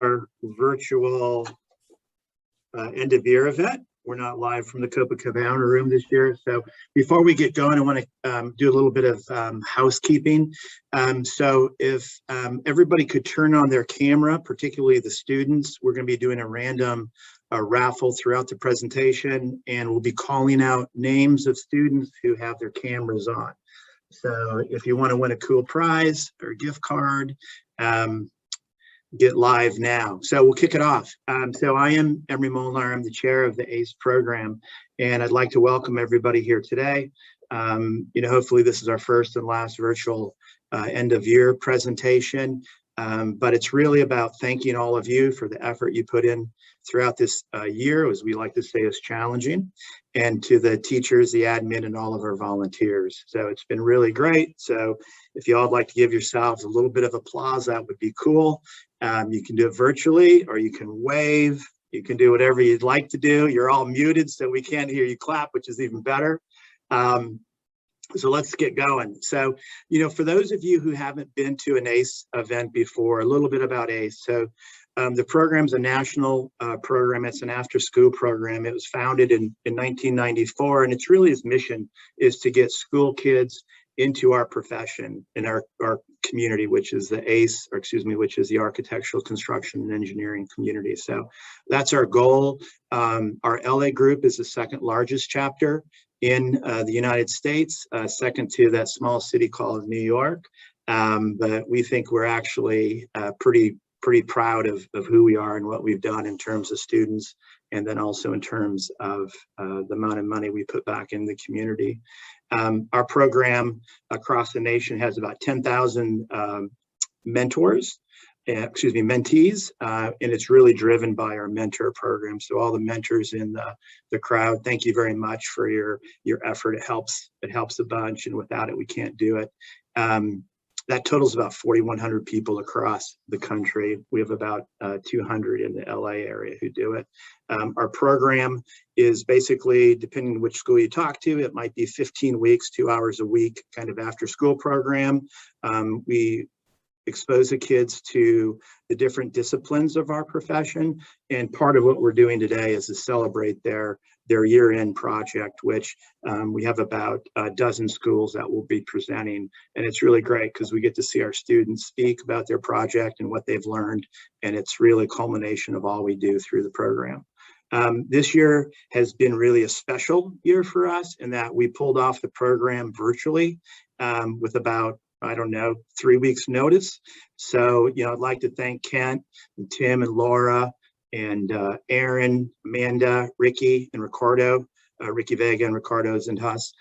our virtual end of year event. We're not live from the Copacabana room this year. So before we get going, I want to do a little bit of housekeeping. So if everybody could turn on their camera, particularly the students, we're going to be doing a random raffle throughout the presentation, and we'll be calling out names of students who have their cameras on. So if you want to win a cool prize or a gift card, get live now. So we'll kick it off. So I am Emery Molnar. I'm the chair of the ACE program, and I'd like to welcome everybody here today. Hopefully this is our first and last virtual end of year presentation, but it's really about thanking all of you for the effort you put in throughout this year, as we like to say, is challenging, and to the teachers, the admin, and all of our volunteers. So it's been really great. So if you all would like to give yourselves a little bit of applause, that would be cool. You can do it virtually, or you can wave. You can do whatever you'd like to do. You're all muted, so we can't hear you clap, which is even better. So let's get going. So, for those of you who haven't been to an ACE event before, a little bit about ACE. So the program's a national program. It's an after-school program. It was founded in 1994, and it's really its mission is to get school kids into our profession, in our community, which is the ACE, which is the Architectural Construction and Engineering community. So that's our goal. Our LA group is the second largest chapter in the United States, second to that small city called New York. But we think we're actually pretty proud of who we are and what we've done in terms of students, and then also in terms of the amount of money we put back in the community. Our program across the nation has about 10,000 mentees, and it's really driven by our mentor program. So all the mentors in the crowd, thank you very much for your effort. It helps a bunch, and without it, we can't do it. That totals about 4,100 people across the country. We have about 200 in the LA area who do it. Our program is basically, depending on which school you talk to, it might be 15 weeks, 2 hours a week, kind of after school program. We expose the kids to the different disciplines of our profession. And part of what we're doing today is to celebrate their year-end project, which we have about a dozen schools that will be presenting. And it's really great because we get to see our students speak about their project and what they've learned. And it's really a culmination of all we do through the program. This year has been really a special year for us in that we pulled off the program virtually with about 3 weeks notice. So, I'd like to thank Kent and Tim and Laura and Aaron, Amanda, Ricky, and Ricardo, Ricky Vega and Ricardo Zintas,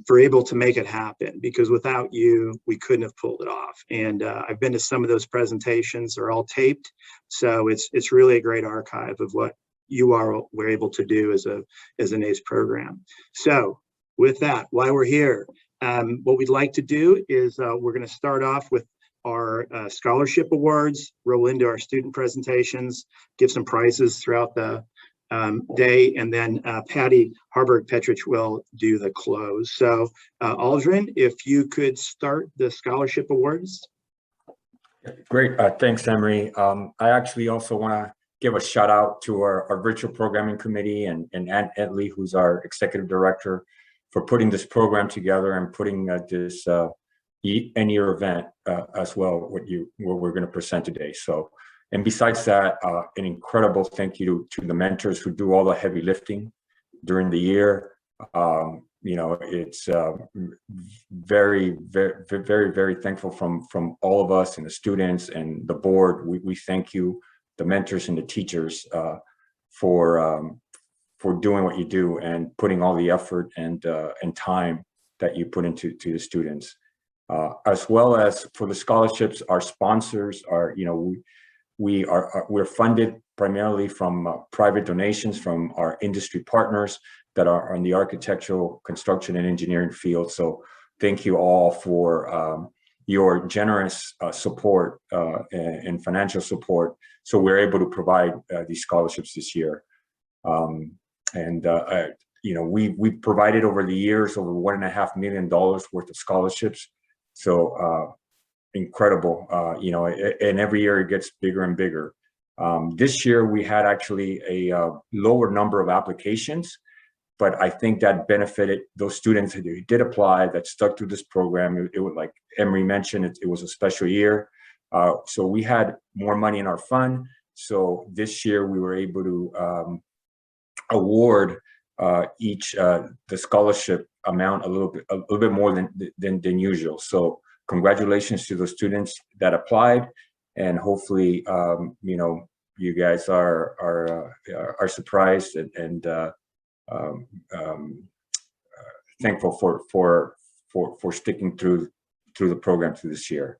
for able to make it happen, because without you, we couldn't have pulled it off. And I've been to some of those presentations. They're all taped. So it's really a great archive of what you were able to do as an ACE program. So with that, why we're here, what we'd like to do is we're going to start off with our scholarship awards, roll into our student presentations, give some prizes throughout the day, and then Patty Harburg-Petrich will do the close. So Aldrin, if you could start the scholarship awards. Great, thanks, Emery. I actually also want to give a shout out to our virtual programming committee and Ann Edley, who's our executive director, for putting this program together and putting this end-year event as well, what we're going to present today. So, and besides that, an incredible thank you to the mentors who do all the heavy lifting during the year. It's very, very, very, very thankful from all of us and the students and the board. We thank you, the mentors and the teachers, for doing what you do and putting all the effort and time that you put into the students. As well as for the scholarships, our sponsors are, we're funded primarily from private donations from our industry partners that are in the architectural, construction, and engineering field. So thank you all for your generous support and financial support. So we're able to provide these scholarships this year. We've provided over the years over $1.5 million worth of scholarships. So incredible, and every year it gets bigger and bigger. This year, we had actually a lower number of applications, but I think that benefited those students who did apply, that stuck through this program. It was, like Emery mentioned, it was a special year. So we had more money in our fund. So this year we were able to award each the scholarship amount a little bit more than usual. So congratulations to those students that applied, and hopefully you know, you guys are surprised and thankful for sticking through the program through this year.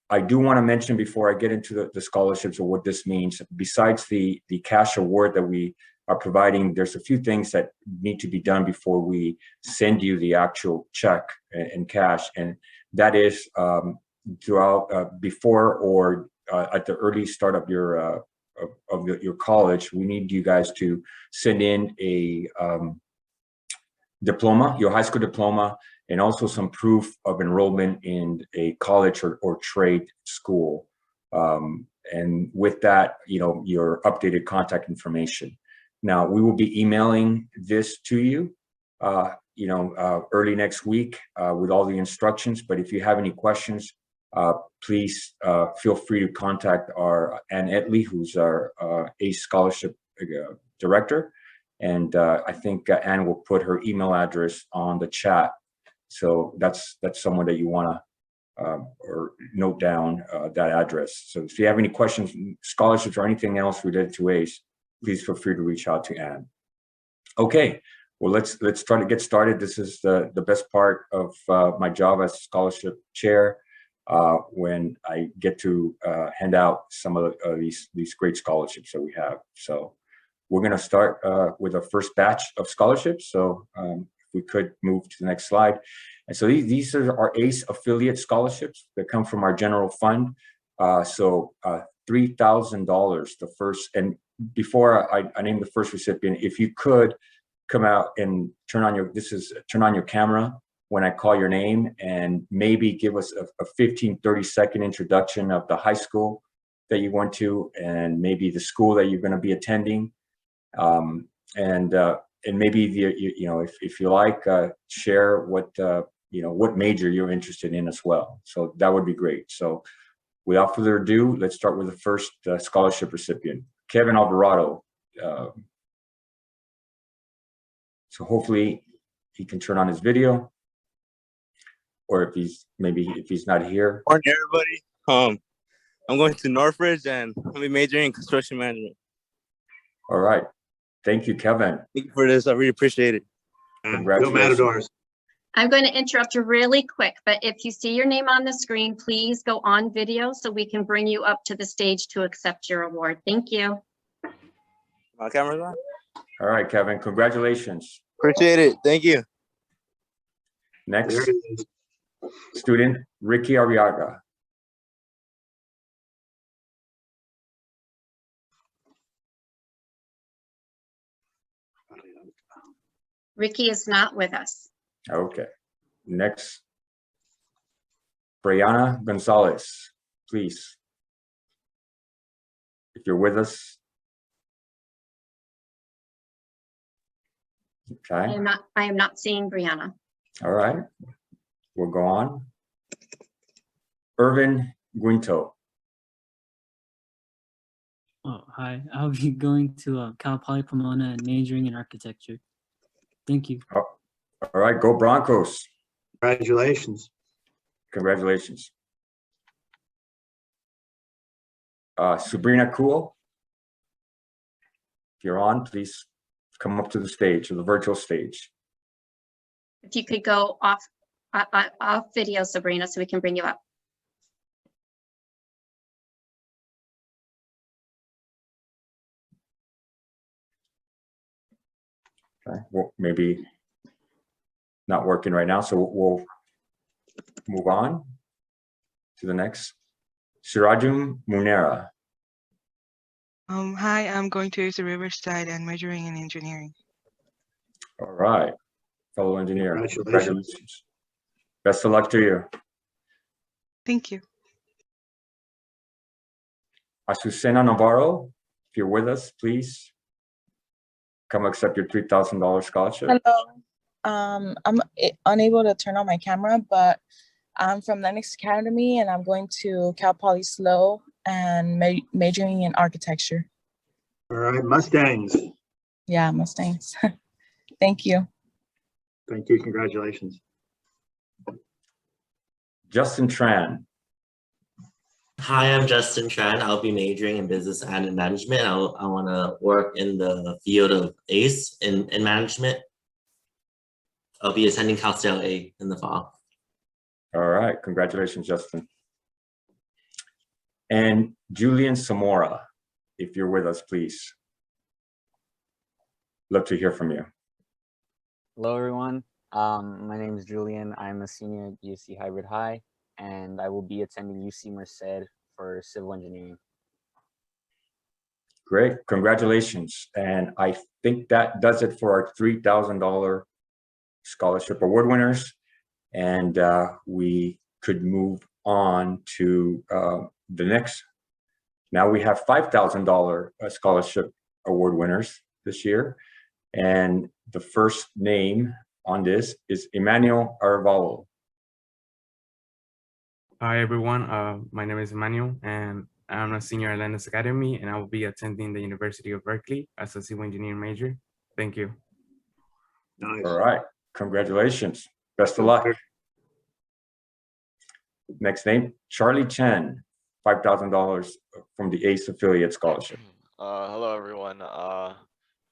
I do want to mention before I get into the scholarships or what this means, besides the cash award that we are providing, there's a few things that need to be done before we send you the actual check in cash, and that is throughout before or at the early start of your college, we need you guys to send in a diploma, your high school diploma, and also some proof of enrollment in a college or trade school. And with that, you know, your updated contact information. Now, we will be emailing this to you, you know, early next week with all the instructions. But if you have any questions, please feel free to contact our Ann Etley, who's our ACE Scholarship Director. And I think Ann will put her email address on the chat. So that's someone that you want to or note down that address. So if you have any questions, scholarships, or anything else related to ACE, please feel free to reach out to Ann. Okay, well, let's try to get started. This is the best part of my job as scholarship chair, when I get to hand out some of these great scholarships that we have. So we're going to start with our first batch of scholarships. So if we could move to the next slide. And so these are our ACE affiliate scholarships that come from our general fund. So $3,000, the first, and before I name the first recipient, if you could come out and turn on your camera when I call your name, and maybe give us a 15-30 second introduction of the high school that you went to, and maybe the school that you're going to be attending, and maybe you know, if you like, share what you know, what major you're interested in as well. So that would be great. So without further ado, let's start with the first scholarship recipient, Kevin Alvarado. So hopefully he can turn on his video, or if he's not here. Morning, everybody. I'm going to Northridge, and I'll be majoring in construction management. All right. Thank you, Kevin. Thank you for this. I really appreciate it. Go Matadors. I'm going to interrupt you really quick, but if you see your name on the screen, please go on video so we can bring you up to the stage to accept your award. Thank you. My camera's on? All right, Kevin, congratulations. Appreciate it. Thank you. Next There it is. student, Ricky Arriaga. Ricky is not with us. Okay. Next, Brianna Gonzalez, please. If you're with us. Okay. I am not seeing Brianna. All right. We'll go on. Irvin Guinto. Oh, hi. I'll be going to Cal Poly Pomona and majoring in architecture. Thank you. Oh, all right, go Broncos. Congratulations. Congratulations. Sabrina Cool. If you're on, please come up to the stage, to the virtual stage. If you could go off video, Sabrina, so we can bring you up. Okay, well, maybe not working right now, so we'll move on to the next. Sirajum Munera. Hi, I'm going to UC Riverside and majoring in engineering. All right, fellow engineer. Congratulations. Best of luck to you. Thank you. Azucena Navarro, if you're with us, please come accept your $3,000 scholarship. Hello. I'm unable to turn on my camera, but I'm from Lennox Academy and I'm going to Cal Poly SLO and majoring in architecture. All right, Mustangs. Yeah, Mustangs. Thank you. Thank you. Congratulations. Justin Tran. Hi, I'm Justin Tran. I'll be majoring in business and management. I want to work in the field of ACE in management. I'll be attending Cal State LA in the fall. All right, congratulations, Justin. And Julian Samora, if you're with us, please. Love to hear from you. Hello, everyone. My name is Julian. I'm a senior at UC Hybrid High, and I will be attending UC Merced for civil engineering. Great, congratulations. And I think that does it for our $3,000 scholarship award winners. And we could move on to the next. Now we have $5,000 scholarship award winners this year. And the first name on this is Emmanuel Arevalo. Hi, everyone. My name is Emmanuel, and I'm a senior at Lennox Academy, and I will be attending the University of Berkeley as a civil engineering major. Thank you. Nice. All right, congratulations. Best of luck. Next name, Charlie Chen, $5,000 from the ACE Affiliate Scholarship. Hello, everyone.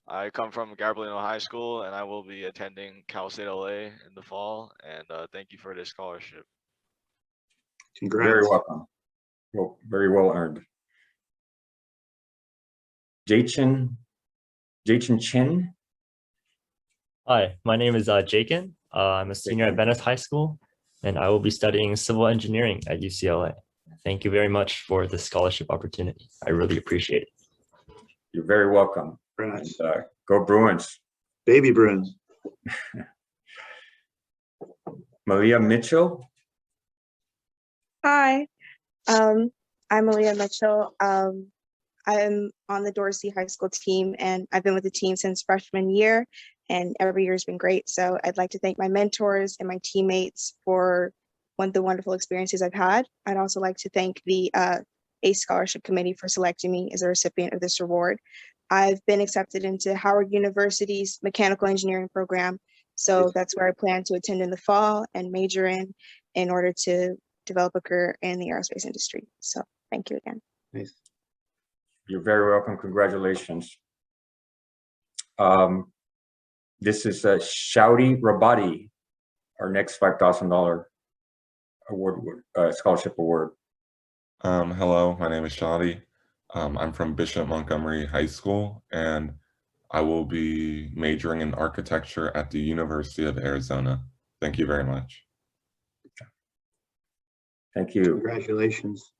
I come from Gabrielino High School, and I will be attending Cal State LA in the fall. And thank you for this scholarship. Congrats. Very welcome. Well, very well earned. Jachin Chin. Hi, my name is Jakin. I'm a senior at Venice High School, and I will be studying civil engineering at UCLA. Thank you very much for the scholarship opportunity. I really appreciate it. You're very welcome. And, go Bruins. Baby Bruins. Malia Mitchell. Hi, I'm Malia Mitchell. I'm on the Dorsey High School team, and I've been with the team since freshman year, and every year has been great. So I'd like to thank my mentors and my teammates for the wonderful experiences I've had. I'd also like to thank the ACE Scholarship Committee for selecting me as a recipient of this award. I've been accepted into Howard University's mechanical engineering program, so that's where I plan to attend in the fall and major in order to develop a career in the aerospace industry. So thank you again. Nice. You're very welcome. Congratulations. This is Shouty Rabadi, our next $5,000 award, scholarship award. Hello, my name is Shadi. I'm from Bishop Montgomery High School, and I will be majoring in architecture at the University of Arizona. Thank you very much. Thank you. Congratulations.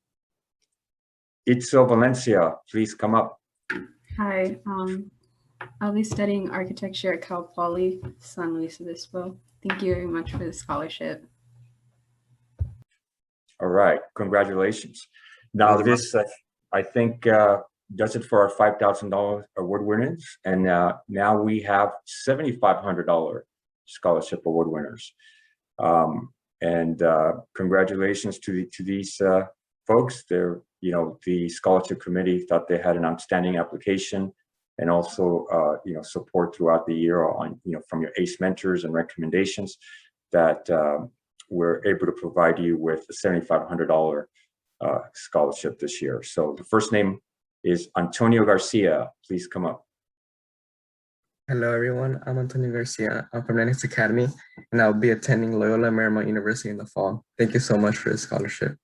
Itzel Valencia, please come up. Hi, I'll be studying architecture at Cal Poly San Luis Obispo. Thank you very much for the scholarship. All right, congratulations. Now this, I think, does it for our $5,000 award winners. And now we have $7,500 scholarship award winners. And congratulations to these folks. They're, the scholarship committee thought they had an outstanding application, and also, support throughout the year on, from your ACE mentors and recommendations that we're able to provide you with a $7,500 scholarship this year. So the first name is Antonio Garcia. Please come up. Hello, everyone. I'm Antonio Garcia. I'm from Lennox Academy, and I'll be attending Loyola Marymount University in the fall. Thank you so much for the scholarship.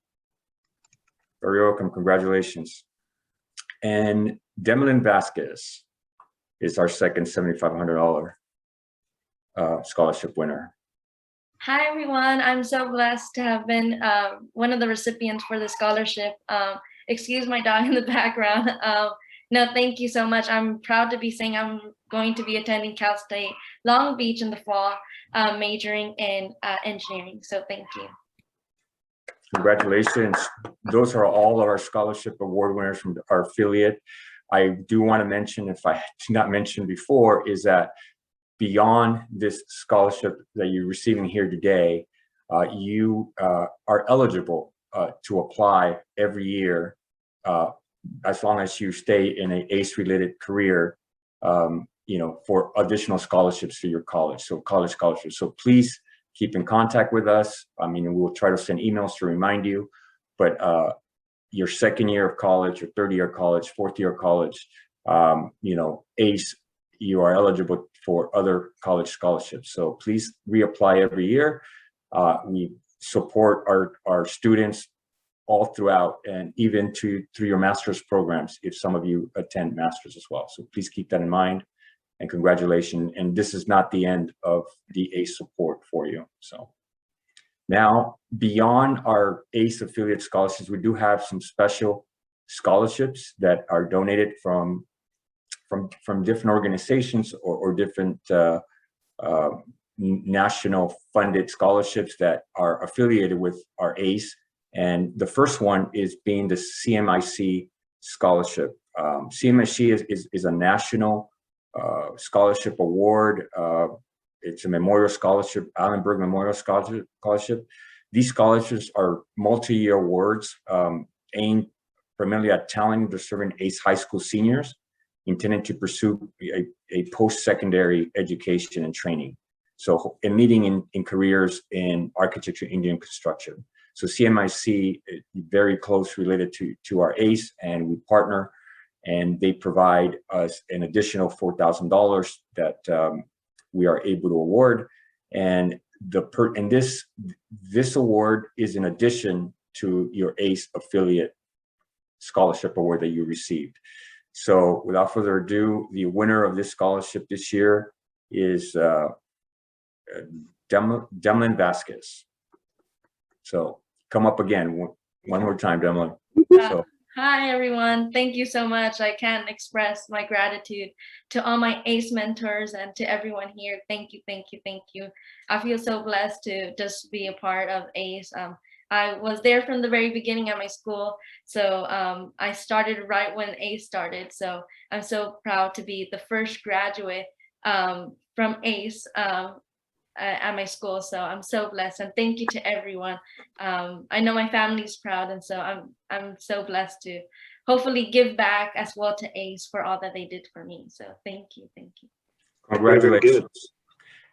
Very welcome. Congratulations. And Demelin Vasquez is our second $7,500 scholarship winner. Hi, everyone. I'm so blessed to have been one of the recipients for the scholarship. Excuse my dog in the background. No, thank you so much. I'm proud to be saying I'm going to be attending Cal State Long Beach in the fall, majoring in engineering. So thank you. Congratulations. Those are all of our scholarship award winners from our affiliate. I do want to mention, if I did not mention before, is that beyond this scholarship that you're receiving here today, you are eligible to apply every year as long as you stay in an ACE-related career, for additional scholarships to your college, so college scholarships. So please keep in contact with us. I mean, we'll try to send emails to remind you, but your second year of college, your third year of college, fourth year of college, ACE, you are eligible for other college scholarships. So please reapply every year. We support our students all throughout, and even through your master's programs, if some of you attend master's as well. So please keep that in mind, and congratulations. And this is not the end of the ACE support for you. So now, beyond our ACE affiliate scholarships, we do have some special scholarships that are donated from different organizations or different national funded scholarships that are affiliated with our ACE. And the first one is being the CMIC scholarship. CMIC is a national scholarship award. It's a memorial scholarship, Allenberg Memorial Scholarship. These scholarships are multi-year awards aimed primarily at talented deserving ACE high school seniors intended to pursue a post-secondary education and training. So, and leading in careers in architecture, engineering, construction. So CMIC is very close related to our ACE, and we partner, and they provide us an additional $4,000 that we are able to award. And this award is in addition to your ACE affiliate scholarship award that you received. So without further ado, the winner of this scholarship this year is Demlin Vasquez. So come up again one more time, Demlin. So. Hi, everyone. Thank you so much. I can't express my gratitude to all my ACE mentors and to everyone here. Thank you, thank you, thank you. I feel so blessed to just be a part of ACE. I was there from the very beginning at my school. So I started right when ACE started. So I'm so proud to be the first graduate from ACE at my school. So I'm so blessed, and thank you to everyone. I know my family's proud, and so I'm so blessed to hopefully give back as well to ACE for all that they did for me. So thank you, thank you. Congratulations.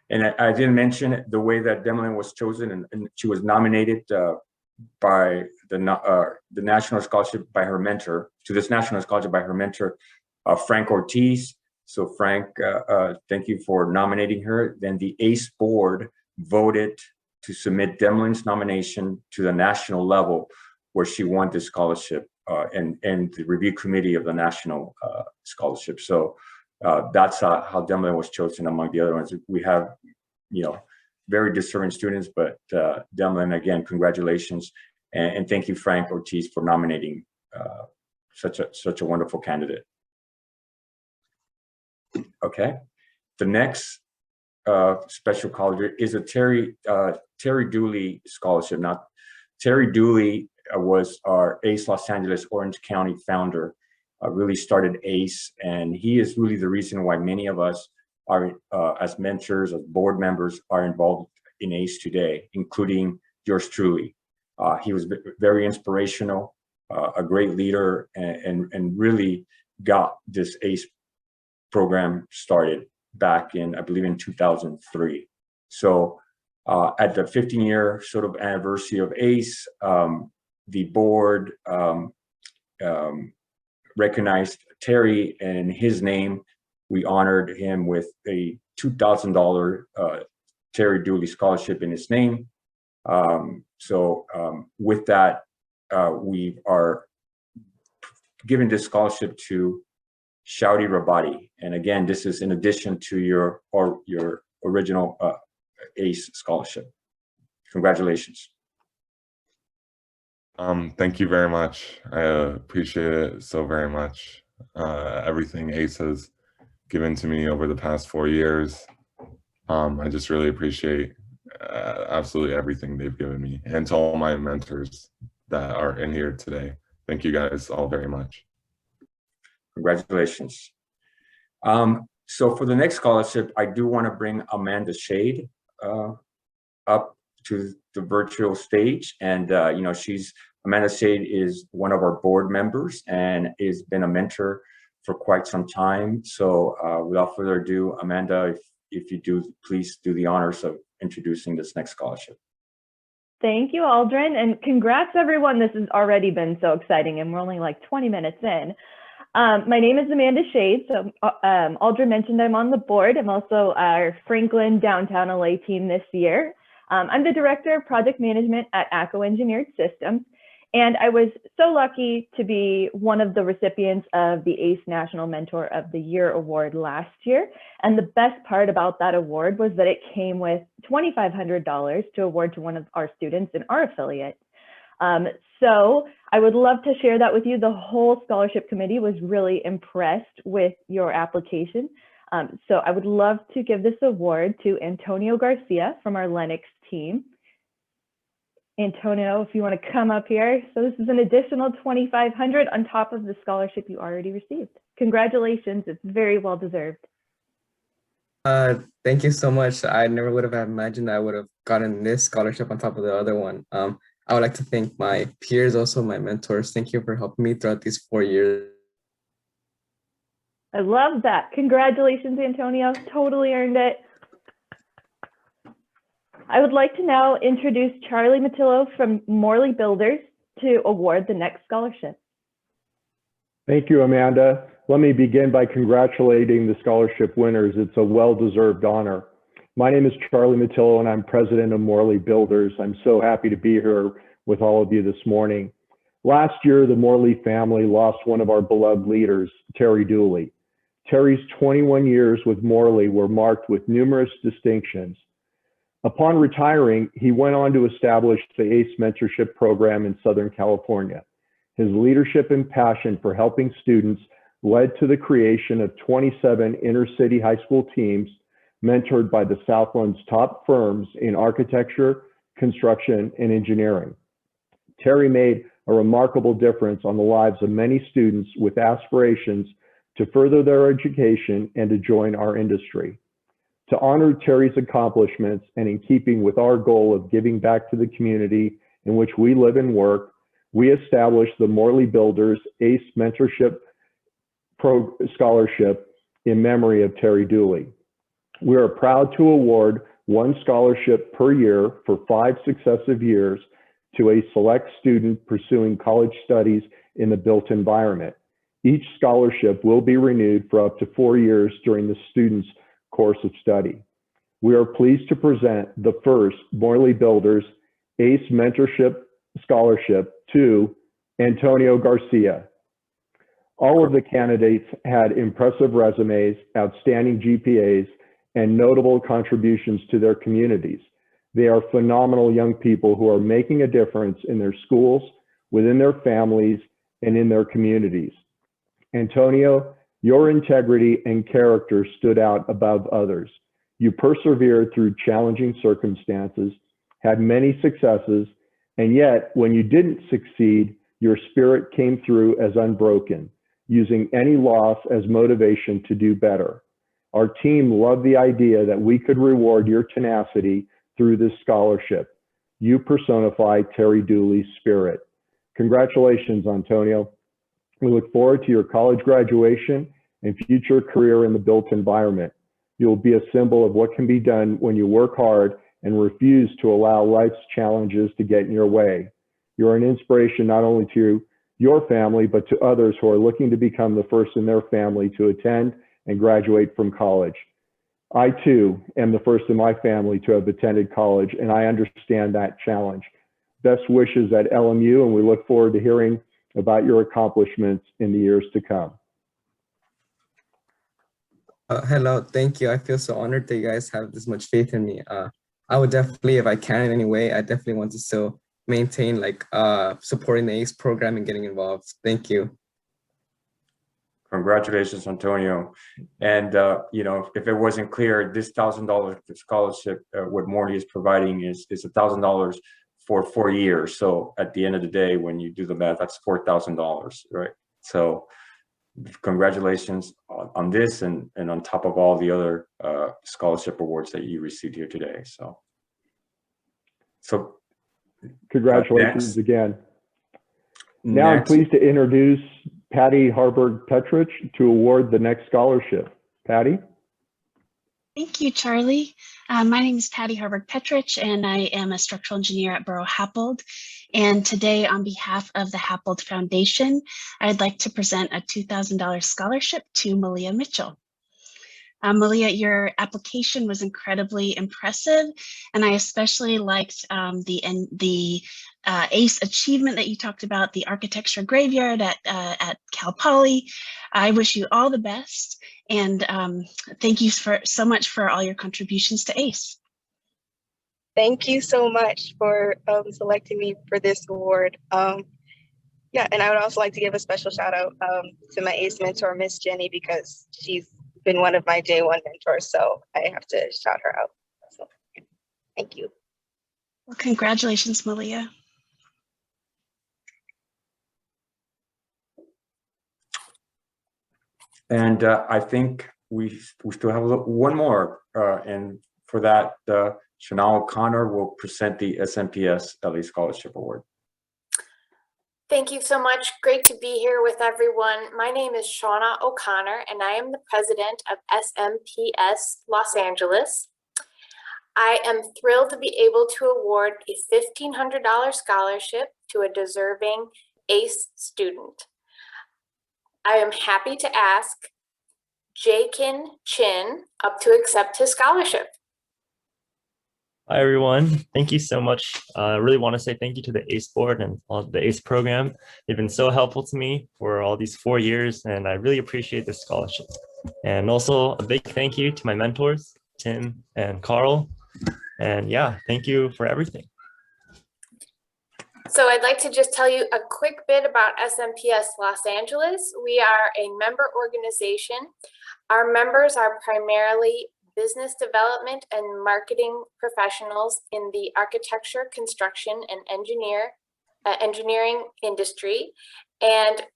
And I didn't mention the way that Demlin was chosen, and she was nominated by the national scholarship by her mentor, to this national scholarship by her mentor, Frank Ortiz. So Frank, thank you for nominating her. Then the ACE board voted to submit Demlin's nomination to the national level, where she won this scholarship, and the review committee of the national scholarship. So that's how Demlin was chosen among the other ones. We have, very discerning students, but Demlin, again, congratulations. And thank you, Frank Ortiz, for nominating such a wonderful candidate. Okay, the next special college is a Terry Dooley scholarship. Now, Terry Dooley was our ACE Los Angeles Orange County founder, really started ACE, and he is really the reason why many of us are, as mentors, as board members, are involved in ACE today, including yours truly. He was very inspirational, a great leader, and really got this ACE program started back in, I believe, in 2003. So at the 15-year sort of anniversary of ACE, the board recognized Terry, and in his name, we honored him with a $2,000 Terry Dooley scholarship in his name. With that, we are giving this scholarship to Shouty Rabadi. And again, this is in addition to your original ACE scholarship. Congratulations. Thank you very much. I appreciate it so very much. Everything ACE has given to me over the past 4 years. I just really appreciate absolutely everything they've given me, and to all my mentors that are in here today. Thank you guys all very much. Congratulations. So for the next scholarship, I do want to bring Amanda Shade up to the virtual stage. And, Amanda Shade is one of our board members and has been a mentor for quite some time. So without further ado, Amanda, if you do, please do the honors of introducing this next scholarship. Thank you, Aldrin, and congrats everyone. This has already been so exciting and we're only like 20 minutes in. My name is Amanda Shade. So Aldrin mentioned I'm on the board. I'm also our Franklin Downtown LA team this year. I'm the Director of Project Management at ACO Engineered Systems. And I was so lucky to be one of the recipients of the ACE National Mentor of the Year Award last year. And the best part about that award was that it came with $2,500 to award to one of our students in our affiliate. So I would love to share that with you. The whole scholarship committee was really impressed with your application. So I would love to give this award to Antonio Garcia from our Lennox team. Antonio, if you want to come up here. So this is an additional $2,500 on top of the scholarship you already received. Congratulations, it's very well deserved. Thank you so much. I never would have imagined I would have gotten this scholarship on top of the other one. I would like to thank my peers, also my mentors. Thank you for helping me throughout these 4 years. I love that. Congratulations, Antonio. Totally earned it. I would like to now introduce Charlie Matillo from Morley Builders to award the next scholarship. Thank you, Amanda. Let me begin by congratulating the scholarship winners. It's a well-deserved honor. My name is Charlie Matillo and I'm president of Morley Builders. I'm so happy to be here with all of you this morning. Last year, the Morley family lost one of our beloved leaders, Terry Dooley. Terry's 21 years with Morley were marked with numerous distinctions. Upon retiring, he went on to establish the ACE mentorship program in Southern California. His leadership and passion for helping students led to the creation of 27 inner-city high school teams mentored by the Southland's top firms in architecture, construction, and engineering. Terry made a remarkable difference on the lives of many students with aspirations to further their education and to join our industry. To honor Terry's accomplishments and in keeping with our goal of giving back to the community in which we live and work, we established the Morley Builders ACE Mentorship Scholarship in memory of Terry Dooley. We are proud to award one scholarship per year for 5 successive years to a select student pursuing college studies in the built environment. Each scholarship will be renewed for up to 4 years during the student's course of study. We are pleased to present the first Morley Builders ACE Mentorship Scholarship to Antonio Garcia. All of the candidates had impressive resumes, outstanding GPAs, and notable contributions to their communities. They are phenomenal young people who are making a difference in their schools, within their families, and in their communities. Antonio, your integrity and character stood out above others. You persevered through challenging circumstances, had many successes, and yet when you didn't succeed, your spirit came through as unbroken, using any loss as motivation to do better. Our team loved the idea that we could reward your tenacity through this scholarship. You personify Terry Dooley's spirit. Congratulations, Antonio. We look forward to your college graduation and future career in the built environment. You'll be a symbol of what can be done when you work hard and refuse to allow life's challenges to get in your way. You're an inspiration not only to your family, but to others who are looking to become the first in their family to attend and graduate from college. I too am the first in my family to have attended college, and I understand that challenge. Best wishes at LMU, and we look forward to hearing about your accomplishments in the years to come. Hello, thank you. I feel so honored that you guys have this much faith in me. I would definitely, if I can in any way, I definitely want to still maintain like supporting the ACE program and getting involved. Thank you. Congratulations, Antonio. And, you know, if it wasn't clear, this $1,000 scholarship, what Morley is providing is $1,000 for 4 years. So at the end of the day, when you do the math, that's $4,000, right? So congratulations on this and on top of all the other scholarship awards that you received here today. So congratulations again. Now I'm pleased to introduce Patty Harburg-Petrich to award the next scholarship. Patty? Thank you, Charlie. My name is Patty Harburg-Petrich, and I am a structural engineer at Burrow-Happold. And today, on behalf of the Happold Foundation, I'd like to present a $2,000 scholarship to Malia Mitchell. Malia, your application was incredibly impressive, and I especially liked the ACE achievement that you talked about, the architecture graveyard at Cal Poly. I wish you all the best, and thank you so much for all your contributions to ACE. Thank you so much for selecting me for this award. Yeah, and I would also like to give a special shout out to my ACE mentor, Miss Jenny, because she's been one of my day one mentors, so I have to shout her out. So thank you. Well, congratulations, Malia. And I think we still have one more, and for that, Shana O'Connor will present the SMPS LA Scholarship Award. Thank you so much. Great to be here with everyone. My name is Shauna O'Connor, and I am the president of SMPS Los Angeles. I am thrilled to be able to award a $1,500 scholarship to a deserving ACE student. I am happy to ask Jakin Chin up to accept his scholarship. Hi, everyone. Thank you so much. I really want to say thank you to the ACE board and all the ACE program. They've been so helpful to me for all these 4 years, and I really appreciate this scholarship. And also a big thank you to my mentors, Tim and Carl. And yeah, thank you for everything. So I'd like to just tell you a quick bit about SMPS Los Angeles. We are a member organization. Our members are primarily business development and marketing professionals in the architecture, construction, and engineering industry. And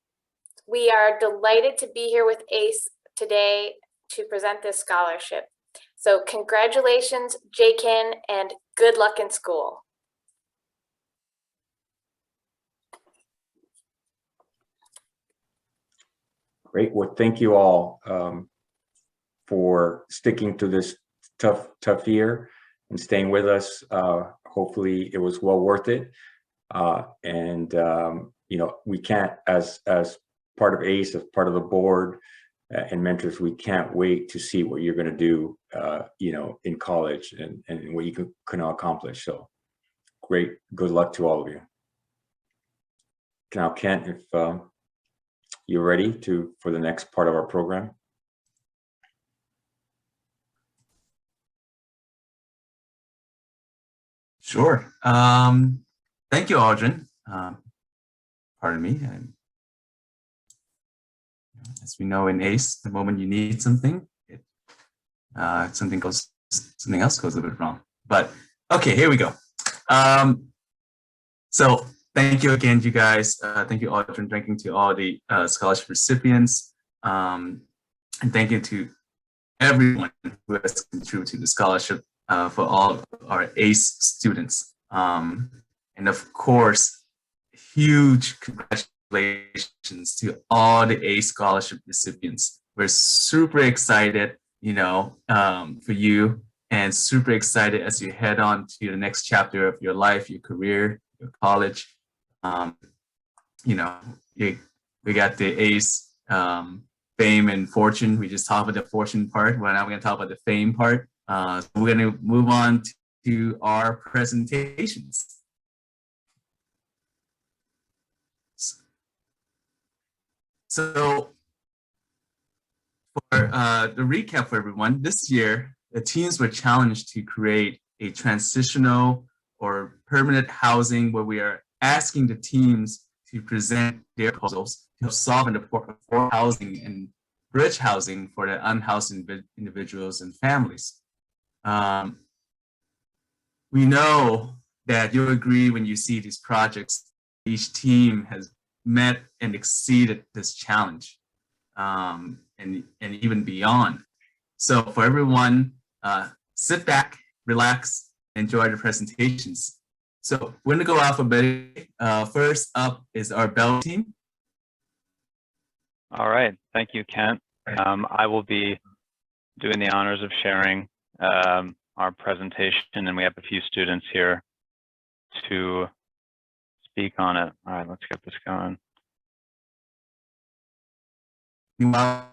we are delighted to be here with ACE today to present this scholarship. So congratulations, Jakin, and good luck in school. Great. Well, thank you all for sticking to this tough year and staying with us. Hopefully it was well worth it. You know, we can't, as part of ACE, as part of the board and mentors, we can't wait to see what you're going to do, you know, in college and what you can accomplish. So great. Good luck to all of you. Now, Kent, if you're ready for the next part of our program. Sure. Thank you, Aldrin. Pardon me. As we know in ACE, the moment you need something, something else goes a bit wrong. But okay, here we go. So thank you again, you guys. Thank you, Aldrin. Thank you to all the scholarship recipients. And thank you to everyone who has contributed to the scholarship for all our ACE students. And of course, huge congratulations to all the ACE scholarship recipients. We're super excited, you know, for you, and super excited as you head on to the next chapter of your life, your career, your college. You know, we got the ACE fame and fortune. We just talked about the fortune part. Well, now we're going to talk about the fame part. So we're going to move on to our presentations. So for the recap for everyone, this year, the teams were challenged to create a transitional or permanent housing where we are asking the teams to present their proposals to help solve and afford housing and bridge housing for the unhoused individuals and families. We know that you'll agree when you see these projects, each team has met and exceeded this challenge, and even beyond. So for everyone, sit back, relax, enjoy the presentations. So we're gonna go alphabetically. First up is our Bell team. All right, thank you, Kent. I will be doing the honors of sharing our presentation, and we have a few students here to speak on it. All right, let's get this going. I'd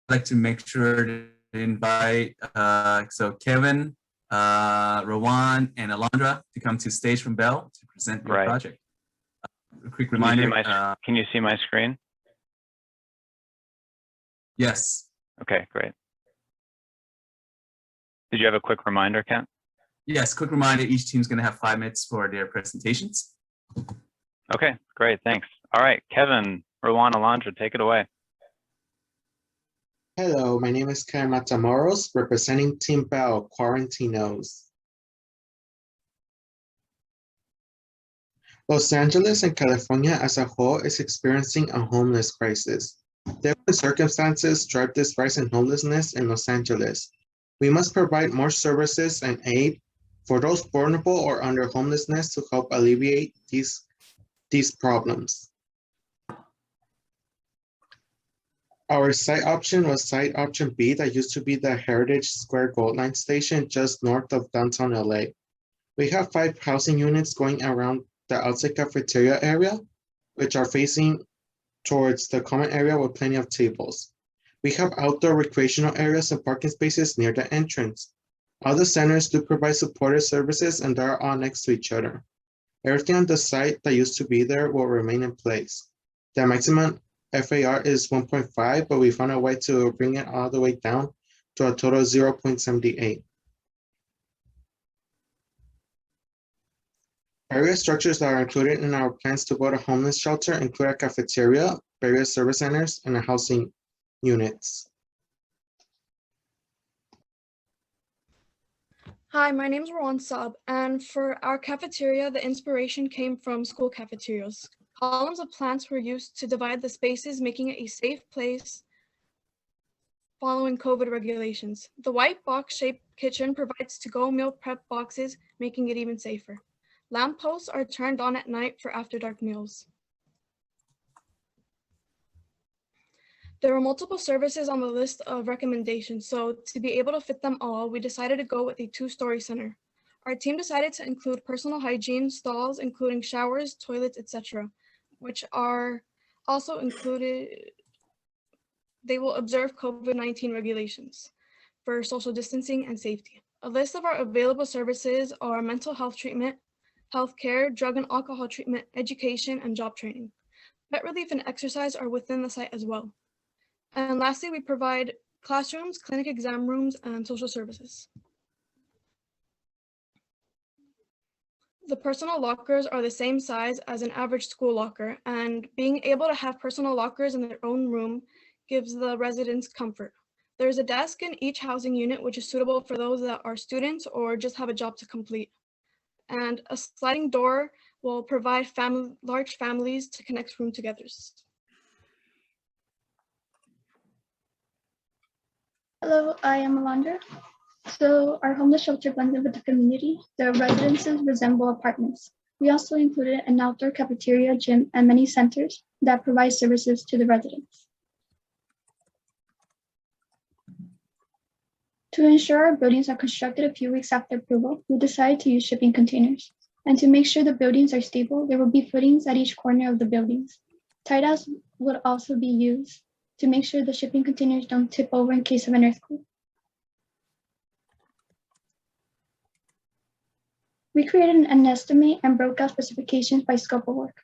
like to make sure to invite so Kevin, Rowan, and Alondra to come to stage from Bell to present their project. A quick reminder. Can you see my screen? Yes. Okay, great. Did you have a quick reminder, Kent? Yes, quick reminder, each team's going to have 5 minutes for their presentations. Okay, great, thanks. All right, Kevin, Rowan, Alondra, take it away. Hello, my name is Karen Matamoros, representing Team Bell, Quarantinos. Los Angeles and California as a whole is experiencing a homeless crisis. Different circumstances drive this rise in homelessness in Los Angeles. We must provide more services and aid for those vulnerable or under homelessness to help alleviate these problems. Our site option was site option B that used to be the Heritage Square Gold Line station just north of downtown LA. We have 5 housing units going around the outside cafeteria area, which are facing towards the common area with plenty of tables. We have outdoor recreational areas and parking spaces near the entrance. All the centers do provide supportive services and they're all next to each other. Everything on the site that used to be there will remain in place. The maximum FAR is 1.5, but we found a way to bring it all the way down to a total of 0.78. Various structures that are included in our plans to build a homeless shelter include a cafeteria, various service centers, and a housing units. Hi, my name is Rowan Saab, and for our cafeteria, the inspiration came from school cafeterias. Columns of plants were used to divide the spaces, making it a safe place following COVID regulations. The white box-shaped kitchen provides to-go meal prep boxes, making it even safer. Lamp posts are turned on at night for after-dark meals. There were multiple services on the list of recommendations, so to be able to fit them all, we decided to go with a 2-story center. Our team decided to include personal hygiene stalls, including showers, toilets, etc., which are also included. They will observe COVID-19 regulations for social distancing and safety. A list of our available services are mental health treatment, healthcare, drug and alcohol treatment, education, and job training. Pet relief and exercise are within the site as well. And lastly, we provide classrooms, clinic exam rooms, and social services. The personal lockers are the same size as an average school locker, and being able to have personal lockers in their own room gives the residents comfort. There's a desk in each housing unit, which is suitable for those that are students or just have a job to complete. And a sliding door will provide large families to connect room togethers. Hello, I am Alondra. So our homeless shelter blended with the community. The residences resemble apartments. We also included an outdoor cafeteria, gym, and many centers that provide services to the residents. To ensure our buildings are constructed a few weeks after approval, we decided to use shipping containers. And to make sure the buildings are stable, there will be footings at each corner of the buildings. Tie-downs would also be used to make sure the shipping containers don't tip over in case of an earthquake. We created an estimate and broke out specifications by scope of work.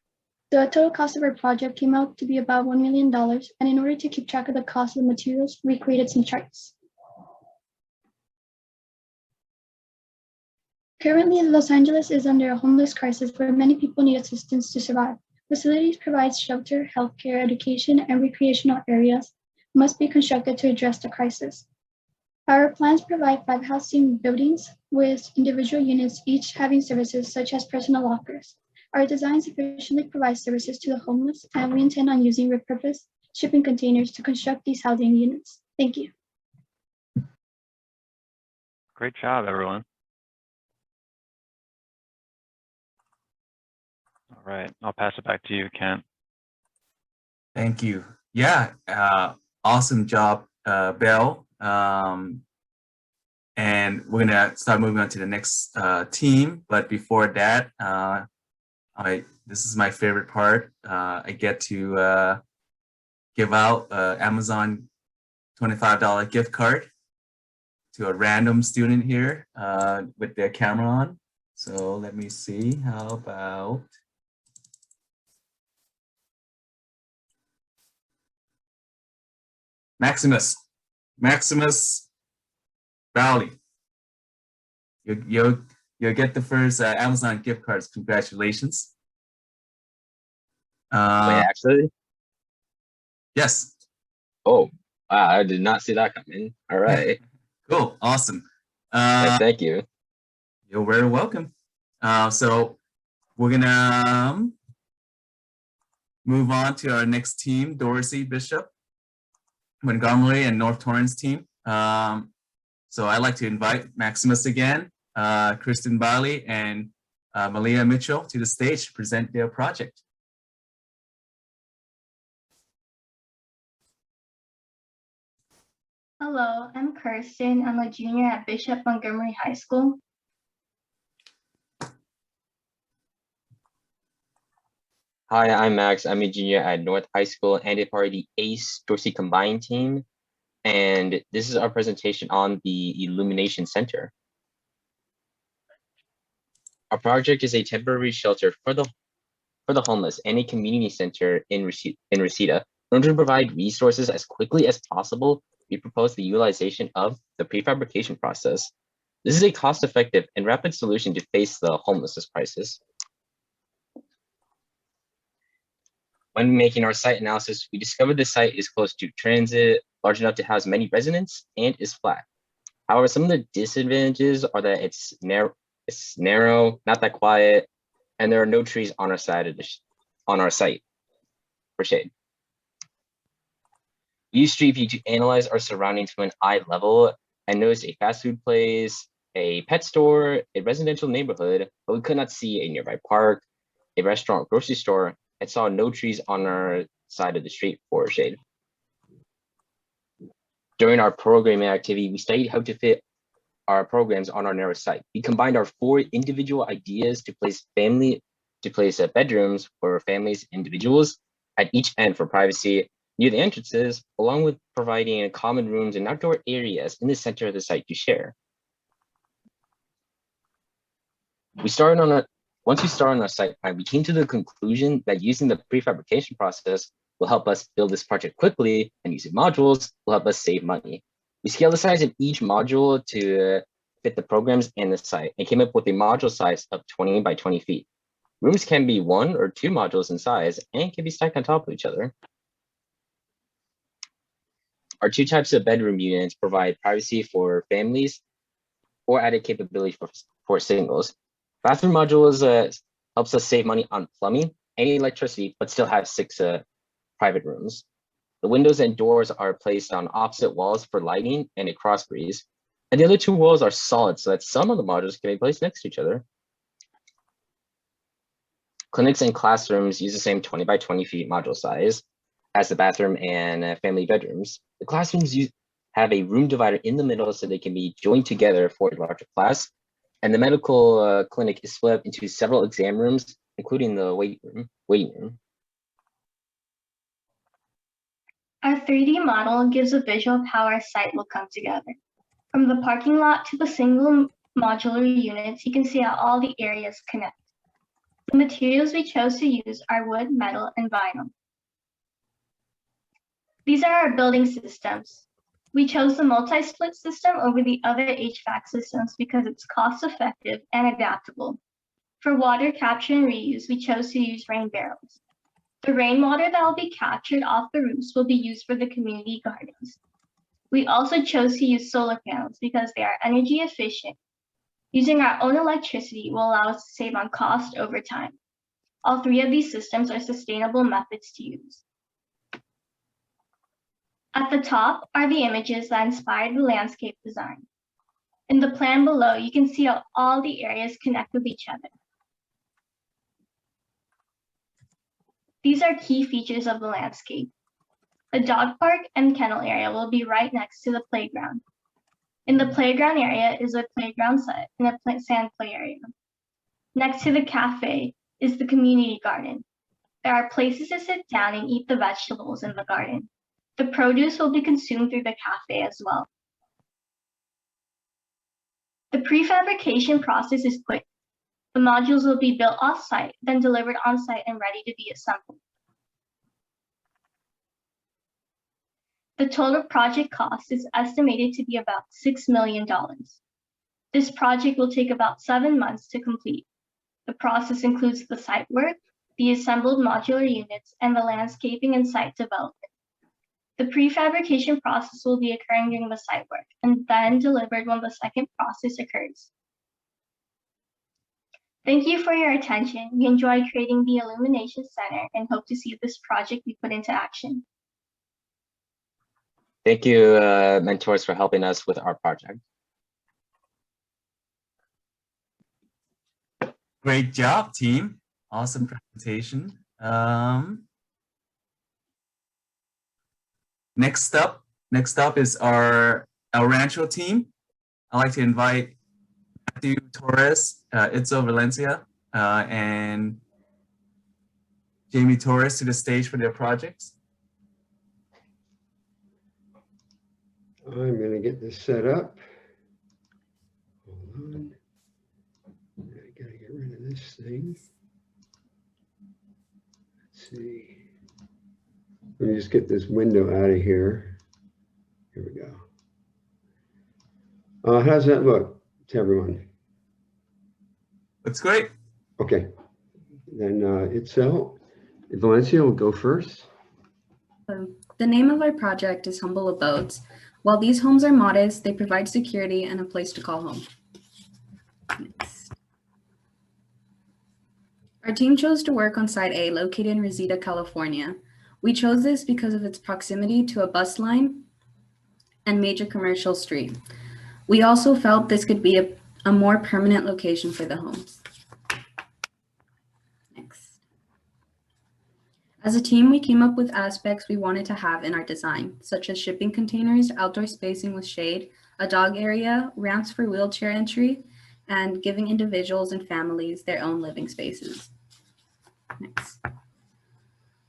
The total cost of our project came out to be about $1 million, and in order to keep track of the cost of the materials, we created some charts. Currently, Los Angeles is under a homeless crisis where many people need assistance to survive. Facilities provide shelter, healthcare, education, and recreational areas must be constructed to address the crisis. Our plans provide 5 housing buildings with individual units, each having services such as personal lockers. Our design sufficiently provides services to the homeless, and we intend on using repurposed shipping containers to construct these housing units. Thank you. Great job, everyone. All right, I'll pass it back to you, Kent. Thank you. Yeah, awesome job, Belle. And we're gonna start moving on to the next team. But before that, this is my favorite part. I get to give out Amazon $25 gift card to a random student here with their camera on. So let me see, how about Maximus Bowley. You'll get the first Amazon gift cards. Congratulations. Wait, actually? Yes. Oh, wow, I did not see that coming. All right. Cool, awesome. Thank you. You're very welcome. So we're gonna move on to our next team, Dorsey Bishop, Montgomery, and North Torrance team. So I'd like to invite Maximus again, Kristen Bali, and Malia Mitchell to the stage to present their project. Hello, I'm Kirsten. I'm a junior at Bishop Montgomery High School. Hi, I'm Max. I'm a junior at North High School and a part of the ACE Dorsey Combined team. And this is our presentation on the Illumination Center. Our project is a temporary shelter for the homeless and a community center in Reseda. In order to provide resources as quickly as possible, we propose the utilization of the prefabrication process. This is a cost-effective and rapid solution to face the homelessness crisis. When making our site analysis, we discovered the site is close to transit, large enough to house many residents, and is flat. However, some of the disadvantages are that it's narrow, not that quiet, and there are no trees on our side on our site for shade. We use Street View to analyze our surroundings from an eye level and notice a fast food place, a pet store, a residential neighborhood, but we could not see a nearby park, a restaurant, grocery store, and saw no trees on our side of the street for shade. During our programming activity, we studied how to fit our programs on our narrow site. We combined our 4 individual ideas to place bedrooms for families, individuals at each end for privacy near the entrances, along with providing common rooms and outdoor areas in the center of the site to share. Once we started on our site plan, we came to the conclusion that using the prefabrication process will help us build this project quickly, and using modules will help us save money. We scaled the size of each module to fit the programs and the site, and came up with a module size of 20 by 20 feet. Rooms can be 1 or 2 modules in size and can be stacked on top of each other. Our 2 types of bedroom units provide privacy for families or added capability for singles. Bathroom modules helps us save money on plumbing and electricity, but still have 6 private rooms. The windows and doors are placed on opposite walls for lighting and a cross breeze. And the other 2 walls are solid so that some of the modules can be placed next to each other. Clinics and classrooms use the same 20 by 20 feet module size as the bathroom and family bedrooms. The classrooms have a room divider in the middle so they can be joined together for a larger class. And the medical clinic is split up into several exam rooms, including the waiting room. Our 3D model gives a visual of how our site will come together. From the parking lot to the single modular units, you can see how all the areas connect. The materials we chose to use are wood, metal, and vinyl. These are our building systems. We chose the multi-split system over the other HVAC systems because it's cost-effective and adaptable. For water capture and reuse, we chose to use rain barrels. The rainwater that will be captured off the roofs will be used for the community gardens. We also chose to use solar panels because they are energy efficient. Using our own electricity will allow us to save on cost over time. All three of these systems are sustainable methods to use. At the top are the images that inspired the landscape design. In the plan below, you can see how all the areas connect with each other. These are key features of the landscape. The dog park and kennel area will be right next to the playground. In the playground area is a playground set and a sand play area. Next to the cafe is the community garden. There are places to sit down and eat the vegetables in the garden. The produce will be consumed through the cafe as well. The prefabrication process is quick. The modules will be built off-site, then delivered on-site and ready to be assembled. The total project cost is estimated to be about $6 million. This project will take about 7 months to complete. The process includes the site work, the assembled modular units, and the landscaping and site development. The prefabrication process will be occurring during the site work and then delivered when the second process occurs. Thank you for your attention. We enjoyed creating the Illumination Center and hope to see this project be put into action. Thank you, mentors, for helping us with our project. Great job, team. Awesome presentation. Next up is our El Rancho team. I'd like to invite Matthew Torres, Itzel Valencia, and Jamie Torres to the stage for their projects. I'm going to get this set up. Hold on. I got to get rid of this thing. Let's see. Let me just get this window out of here. Here we go. How's that look to everyone? Looks great. Okay. Then Itzel Valencia will go first. The name of our project is Humble Abodes. While these homes are modest, they provide security and a place to call home. Next. Our team chose to work on Site A, located in Reseda, California. We chose this because of its proximity to a bus line and major commercial street. We also felt this could be a more permanent location for the homes. Next. As a team, we came up with aspects we wanted to have in our design, such as shipping containers, outdoor spacing with shade, a dog area, ramps for wheelchair entry, and giving individuals and families their own living spaces. Next.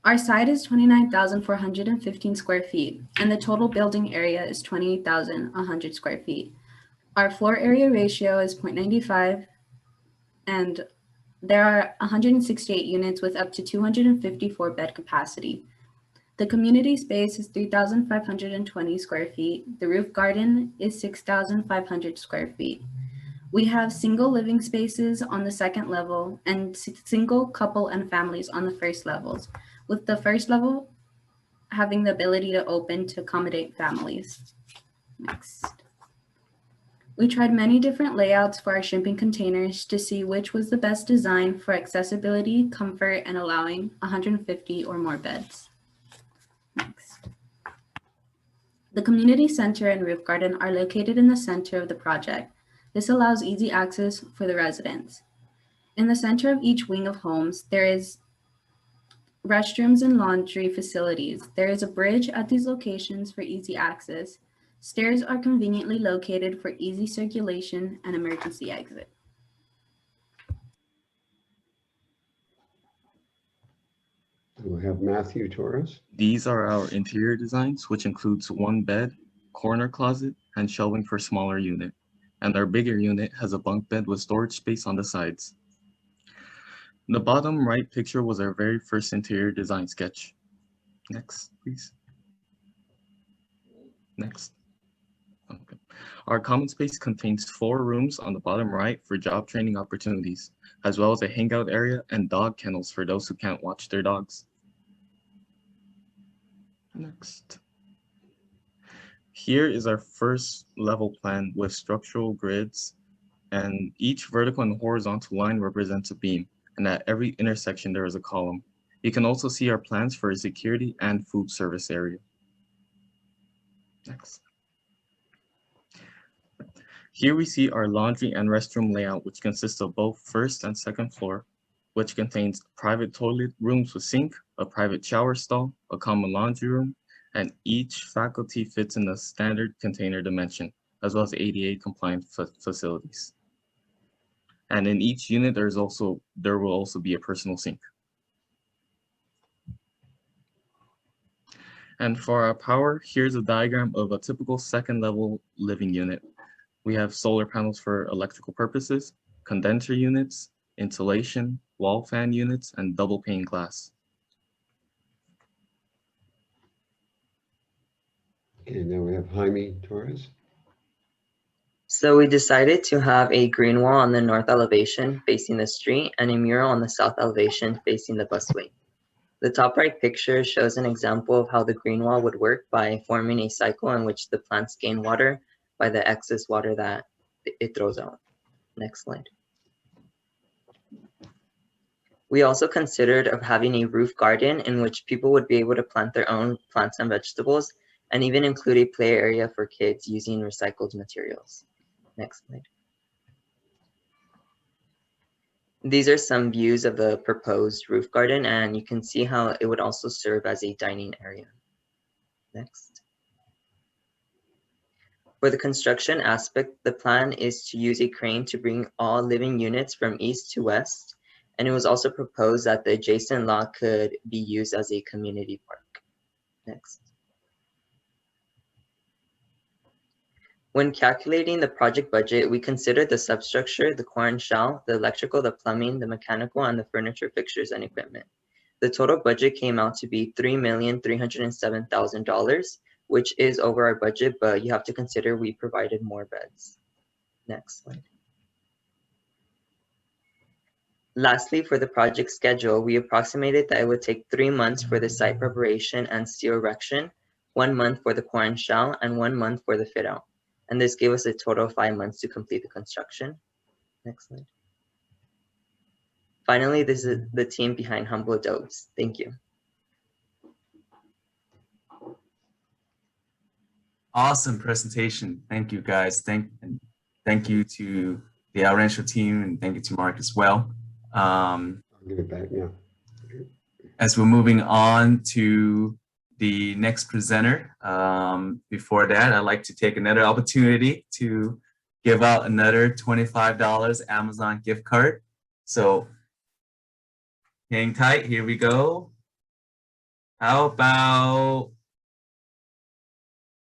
Our site is 29,415 square feet, and the total building area is 28,100 square feet. Our floor area ratio is 0.95, and there are 168 units with up to 254 bed capacity. The community space is 3,520 square feet. The roof garden is 6,500 square feet. We have single living spaces on the second level and single couple and families on the first levels, with the first level having the ability to open to accommodate families. Next. We tried many different layouts for our shipping containers to see which was the best design for accessibility, comfort, and allowing 150 or more beds. Next. The community center and roof garden are located in the center of the project. This allows easy access for the residents. In the center of each wing of homes, there is restrooms and laundry facilities. There is a bridge at these locations for easy access. Stairs are conveniently located for easy circulation and emergency exit. We'll have Matthew Torres. These are our interior designs, which includes one bed, corner closet, and shelving for smaller unit. And our bigger unit has a bunk bed with storage space on the sides. The bottom right picture was our very first interior design sketch. Next, please. Next. Okay. Our common space contains 4 rooms on the bottom right for job training opportunities, as well as a hangout area and dog kennels for those who can't watch their dogs. Next. Here is our first level plan with structural grids, and each vertical and horizontal line represents a beam, and at every intersection there is a column. You can also see our plans for a security and food service area. Next. Here we see our laundry and restroom layout, which consists of both first and second floor, which contains private toilet rooms with sink, a private shower stall, a common laundry room, and each faculty fits in the standard container dimension, as well as ADA compliant facilities. And in each unit, there will also be a personal sink. And for our power, here's a diagram of a typical second level living unit. We have solar panels for electrical purposes, condenser units, insulation, wall fan units, and double pane glass. And then we have Jaime Torres. So we decided to have a green wall on the north elevation facing the street and a mural on the south elevation facing the busway. The top right picture shows an example of how the green wall would work by forming a cycle in which the plants gain water by the excess water that it throws out. Next slide. We also considered of having a roof garden in which people would be able to plant their own plants and vegetables, and even include a play area for kids using recycled materials. Next slide. These are some views of the proposed roof garden, and you can see how it would also serve as a dining area. Next. For the construction aspect, the plan is to use a crane to bring all living units from east to west, and it was also proposed that the adjacent lot could be used as a community park. Next. When calculating the project budget, we considered the substructure, the core and shell, the electrical, the plumbing, the mechanical, and the furniture, fixtures, and equipment. The total budget came out to be $3,307,000, which is over our budget, but you have to consider we provided more beds. Next slide. Lastly, for the project schedule, we approximated that it would take 3 months for the site preparation and steel erection, 1 month for the core and shell, and 1 month for the fit out. And this gave us a total of 5 months to complete the construction. Next slide. Finally, this is the team behind Humble Adobes. Thank you. Awesome presentation. Thank you, guys. Thank you to the El Rancho team, and thank you to Mark as well. I'll give it back now. As we're moving on to the next presenter, before that, I'd like to take another opportunity to give out another $25 Amazon gift card. So hang tight, here we go. How about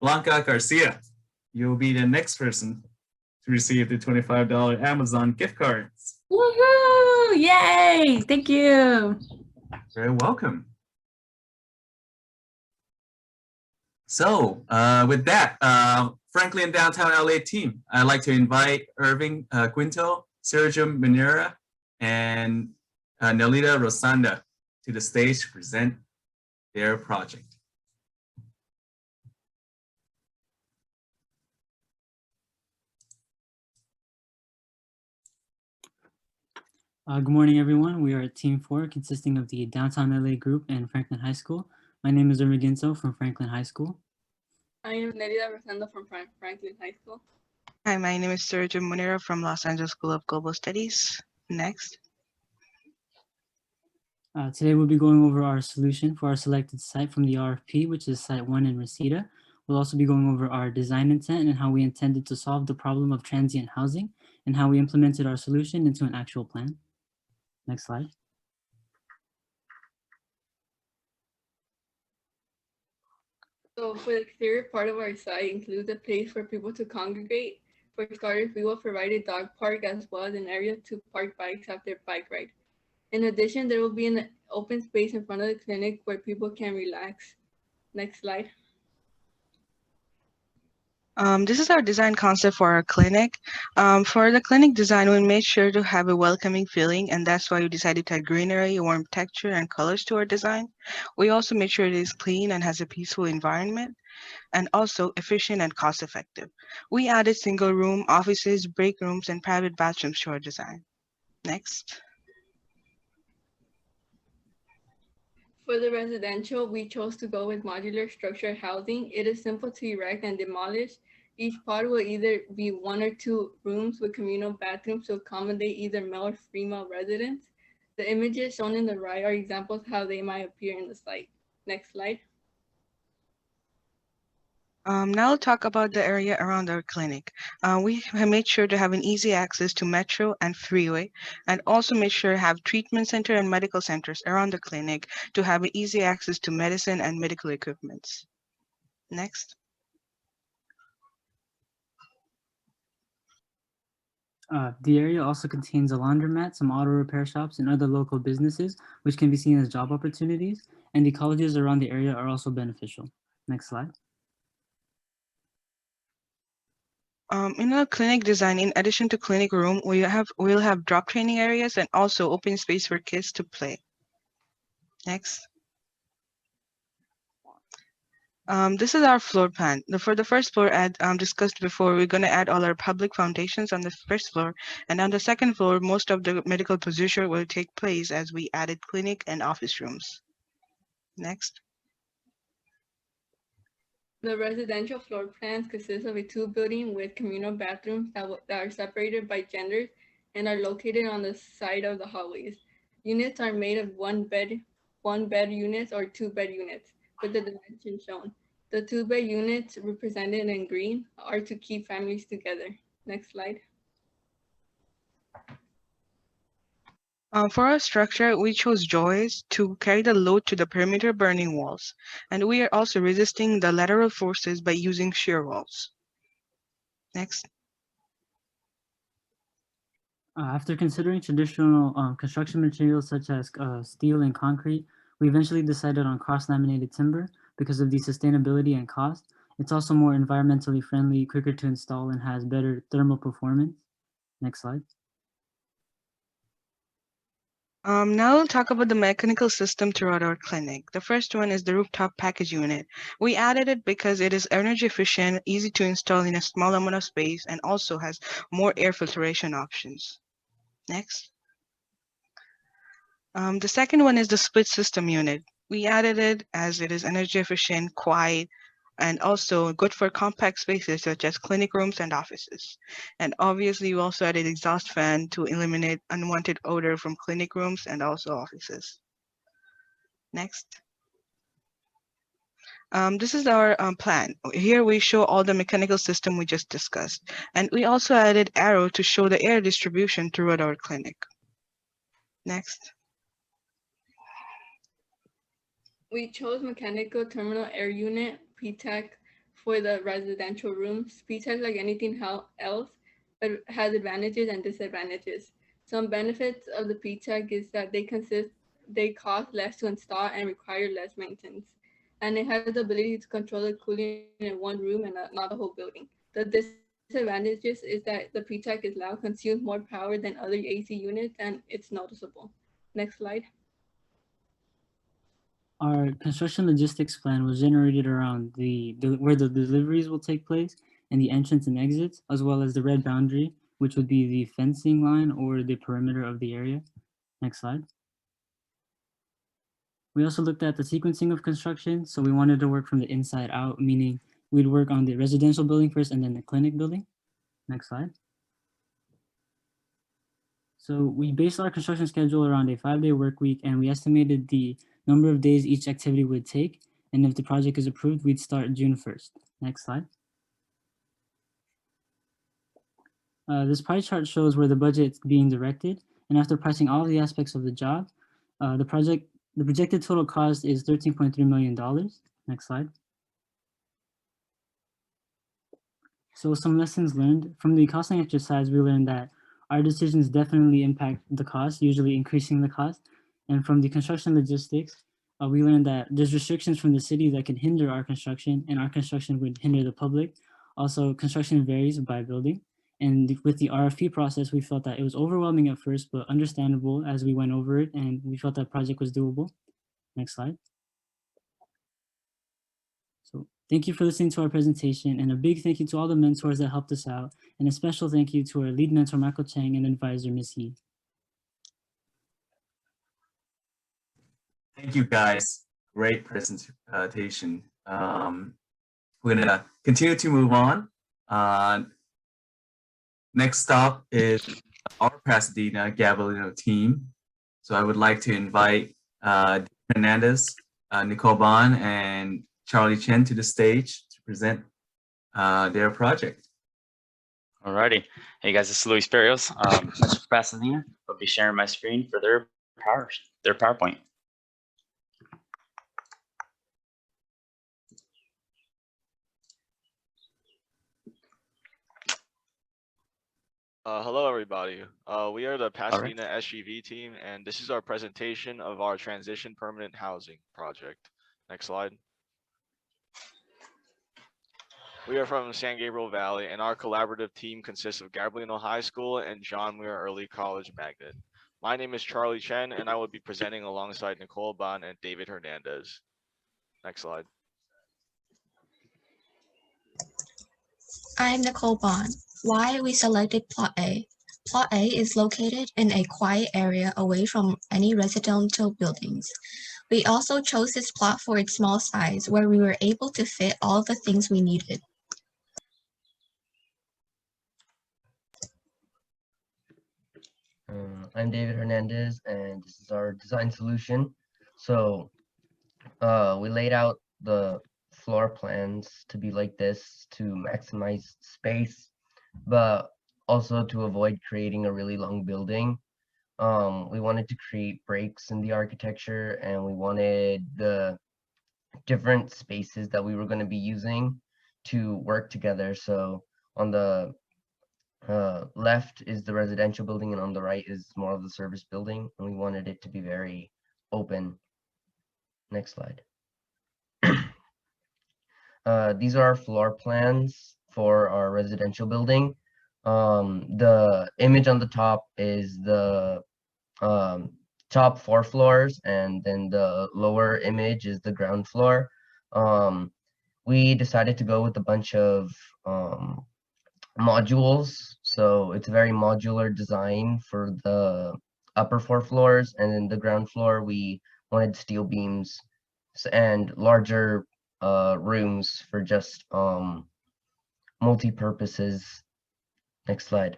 Blanca Garcia? You'll be the next person to receive the $25 Amazon gift cards. Woohoo! Yay! Thank you. Very welcome. So with that, Franklin Downtown LA team, I'd like to invite Irving Quinto, Sergio Manera, and Nelita Rosanda to the stage to present their project. Good morning, everyone. We are Team 4, consisting of the Downtown LA group and Franklin High School. My name is Irving Quinto from Franklin High School. I am Nelida Rosando from Franklin High School. Hi, my name is Sergio Monero from Los Angeles School of Global Studies. Next. Today we'll be going over our solution for our selected site from the RFP, which is Site 1 in Reseda. We'll also be going over our design intent and how we intended to solve the problem of transient housing and how we implemented our solution into an actual plan. Next slide. So for the exterior part of our site includes a place for people to congregate. For starters, we will provide a dog park as well as an area to park bikes after bike ride. In addition, there will be an open space in front of the clinic where people can relax. Next slide. This is our design concept for our clinic. For the clinic design, we made sure to have a welcoming feeling, and that's why we decided to add greenery, warm texture, and colors to our design. We also made sure it is clean and has a peaceful environment, and also efficient and cost effective. We added single room, offices, break rooms, and private bathrooms to our design. Next. For the residential, we chose to go with modular structured housing. It is simple to erect and demolish. Each pod will either be 1 or 2 rooms with communal bathrooms to accommodate either male or female residents. The images shown in the right are examples of how they might appear in the site. Next slide. Now we'll talk about the area around our clinic. We have made sure to have an easy access to metro and freeway, and also made sure to have treatment center and medical centers around the clinic to have an easy access to medicine and medical equipments. Next. The area also contains a laundromat, some auto repair shops, and other local businesses, which can be seen as job opportunities, and the colleges around the area are also beneficial. Next slide. In our clinic design, in addition to clinic room, we'll have drop training areas and also open space for kids to play. Next. This is our floor plan. For the first floor, as discussed before, we're going to add all our public foundations on the first floor, and on the second floor, most of the medical procedure will take place as we added clinic and office rooms. Next. The residential floor plans consist of a 2-building with communal bathrooms that are separated by genders and are located on the side of the hallways. Units are made of 1-bed units or 2-bed units with the dimensions shown. The 2-bed units represented in green are to keep families together. Next slide. For our structure, we chose joists to carry the load to the perimeter burning walls, and we are also resisting the lateral forces by using shear walls. Next. After considering traditional construction materials such as steel and concrete, we eventually decided on cross-laminated timber because of the sustainability and cost. It's also more environmentally friendly, quicker to install, and has better thermal performance. Next slide. Now we'll talk about the mechanical system throughout our clinic. The first one is the rooftop package unit. We added it because it is energy efficient, easy to install in a small amount of space, and also has more air filtration options. Next. The second one is the split system unit. We added it as it is energy efficient, quiet, and also good for compact spaces such as clinic rooms and offices. And obviously, we also added exhaust fan to eliminate unwanted odor from clinic rooms and also offices. Next. This is our plan. Here we show all the mechanical system we just discussed. And we also added arrow to show the air distribution throughout our clinic. Next. We chose mechanical terminal air unit, PTAC, for the residential rooms. PTAC, like anything else, but has advantages and disadvantages. Some benefits of the PTAC is that they cost less to install and require less maintenance. And it has the ability to control the cooling in one room and not the whole building. The disadvantages is that the PTAC is loud, consumes more power than other AC units, and it's noticeable. Next slide. Our construction logistics plan was generated around where the deliveries will take place and the entrance and exits, as well as the red boundary, which would be the fencing line or the perimeter of the area. Next slide. We also looked at the sequencing of construction. So we wanted to work from the inside out, meaning we'd work on the residential building first and then the clinic building. Next slide. So we based our construction schedule around a 5-day work week, and we estimated the number of days each activity would take. And if the project is approved, we'd start June 1st. Next slide. This pie chart shows where the budget is being directed. And after pricing all of the aspects of the job, the projected total cost is $13.3 million. Next slide. So some lessons learned. From the costing exercise, we learned that our decisions definitely impact the cost, usually increasing the cost. And from the construction logistics, we learned that there's restrictions from the city that can hinder our construction, and our construction would hinder the public. Also, construction varies by building. And with the RFP process, we felt that it was overwhelming at first, but understandable as we went over it, and we felt that project was doable. Next slide. So thank you for listening to our presentation, and a big thank you to all the mentors that helped us out, and a special thank you to our lead mentor, Michael Chang, and advisor, Ms. Yee. Thank you, guys. Great presentation. We're gonna continue to move on. Next stop is our Pasadena Gabellino team. So I would like to invite Hernandez, Nicole Bond, and Charlie Chen to the stage to present their project. Alrighty. Hey guys, this is Luis Barrios. That's from Pasadena. I'll be sharing my screen for their PowerPoint. Hello, everybody. We are the Pasadena SGV team, and this is our presentation of our transition permanent housing project. Next slide. We are from San Gabriel Valley, and our collaborative team consists of Gabellino High School and John Muir Early College Magnet. My name is Charlie Chen, and I will be presenting alongside Nicole Bond and David Hernandez. Next slide. I'm Nicole Bond. Why we selected Plot A? Plot A is located in a quiet area away from any residential buildings. We also chose this plot for its small size, where we were able to fit all the things we needed. I'm David Hernandez, and this is our design solution. So we laid out the floor plans to be like this to maximize space, but also to avoid creating a really long building. We wanted to create breaks in the architecture, and we wanted the different spaces that we were going to be using to work together. So on the left is the residential building, and on the right is more of the service building, and we wanted it to be very open. Next slide. These are our floor plans for our residential building. The image on the top is the top 4 floors, and then the lower image is the ground floor. We decided to go with a bunch of modules, so it's a very modular design for the upper 4 floors, and then the ground floor we wanted steel beams and larger rooms for just multi-purposes. Next slide.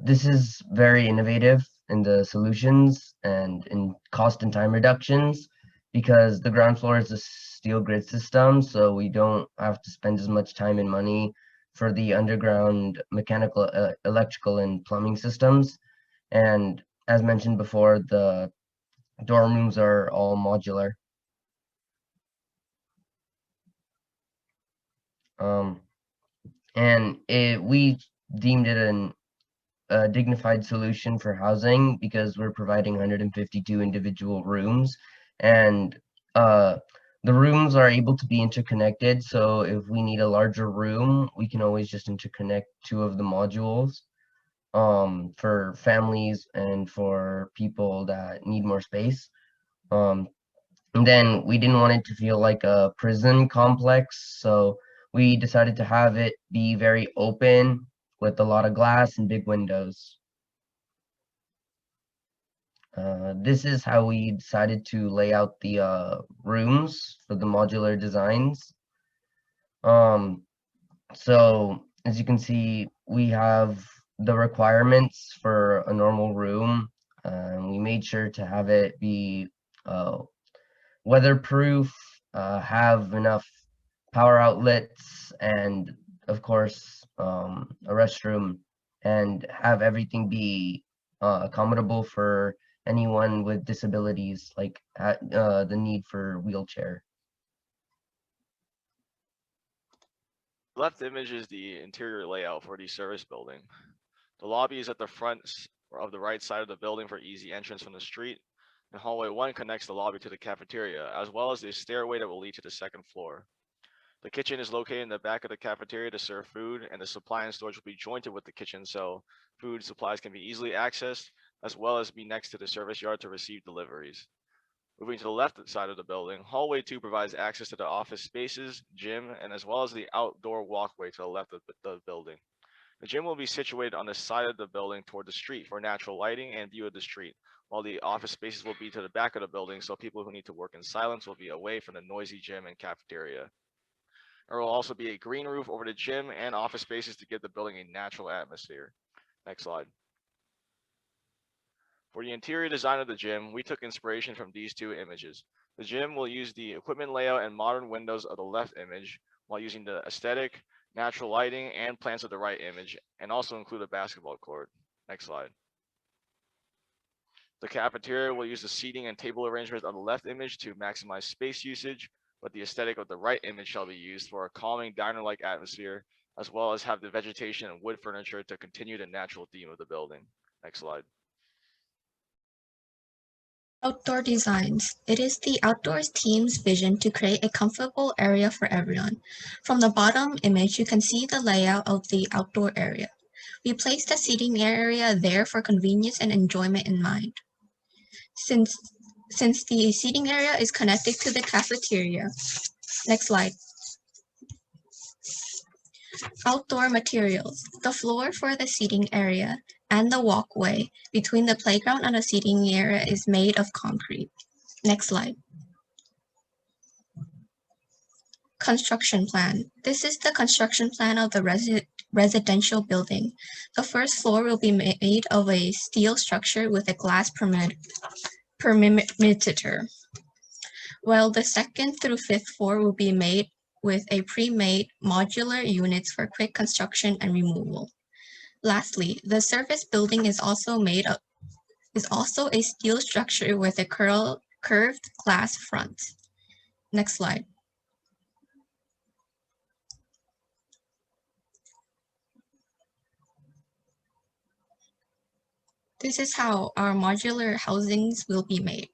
This is very innovative in the solutions and in cost and time reductions, because the ground floor is a steel grid system, so we don't have to spend as much time and money for the underground mechanical, electrical, and plumbing systems. And as mentioned before, the dorm rooms are all modular. We deemed it a dignified solution for housing because we're providing 152 individual rooms, and the rooms are able to be interconnected. So if we need a larger room, we can always just interconnect 2 of the modules for families and for people that need more space. And then we didn't want it to feel like a prison complex, so we decided to have it be very open with a lot of glass and big windows. This is how we decided to lay out the rooms for the modular designs. So as you can see, we have the requirements for a normal room. We made sure to have it be weatherproof, have enough power outlets, and of course a restroom, and have everything be accommodable for anyone with disabilities, like the need for wheelchair. Left image is the interior layout for the service building. The lobby is at the front of the right side of the building for easy entrance from the street. and hallway 1 connects the lobby to the cafeteria, as well as the stairway that will lead to the second floor. The kitchen is located in the back of the cafeteria to serve food, and the supply and storage will be jointed with the kitchen so food supplies can be easily accessed, as well as be next to the service yard to receive deliveries. Moving to the left side of the building, hallway 2 provides access to the office spaces, gym, and as well as the outdoor walkway to the left of the building. The gym will be situated on the side of the building toward the street for natural lighting and view of the street, while the office spaces will be to the back of the building so people who need to work in silence will be away from the noisy gym and cafeteria. There will also be a green roof over the gym and office spaces to give the building a natural atmosphere. Next slide. For the interior design of the gym, we took inspiration from these two images. The gym will use the equipment layout and modern windows of the left image, while using the aesthetic, natural lighting, and plants of the right image, and also include a basketball court. Next slide. The cafeteria will use the seating and table arrangements of the left image to maximize space usage, but the aesthetic of the right image shall be used for a calming diner-like atmosphere, as well as have the vegetation and wood furniture to continue the natural theme of the building. Next slide. Outdoor designs. It is the outdoors team's vision to create a comfortable area for everyone. From the bottom image, you can see the layout of the outdoor area. We placed the seating area there for convenience and enjoyment in mind. Since the seating area is connected to the cafeteria. Next slide. Outdoor materials. The floor for the seating area and the walkway between the playground and the seating area is made of concrete. Next slide. Construction plan. This is the construction plan of the residential building. The first floor will be made of a steel structure with a glass perimeter, while the second through fifth floor will be made with a pre-made modular units for quick construction and removal. Lastly, the service building is also a steel structure with a curved glass front. Next slide. This is how our modular housings will be made.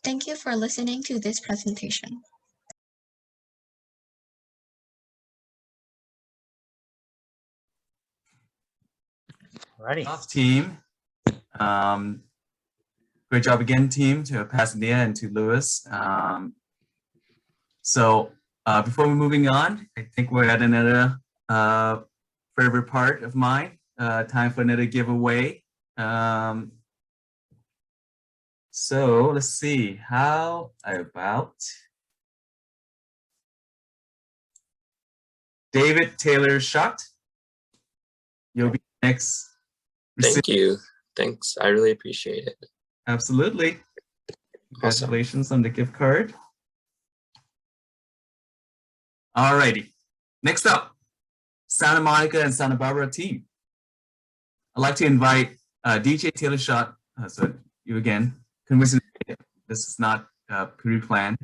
Thank you for listening to this presentation. Alrighty. Off team. Great job again, team, to Pasadena and to Lewis. So before we're moving on, I think we're at another favorite part of mine. Time for another giveaway. So let's see, how about David Taylor Schott? You'll be next. Thank you. Thanks. I really appreciate it. Absolutely. Congratulations on the gift card. All righty. Next up, Santa Monica and Santa Barbara team. I'd like to invite DJ Taylor Schott, so you again, this is not pre-planned,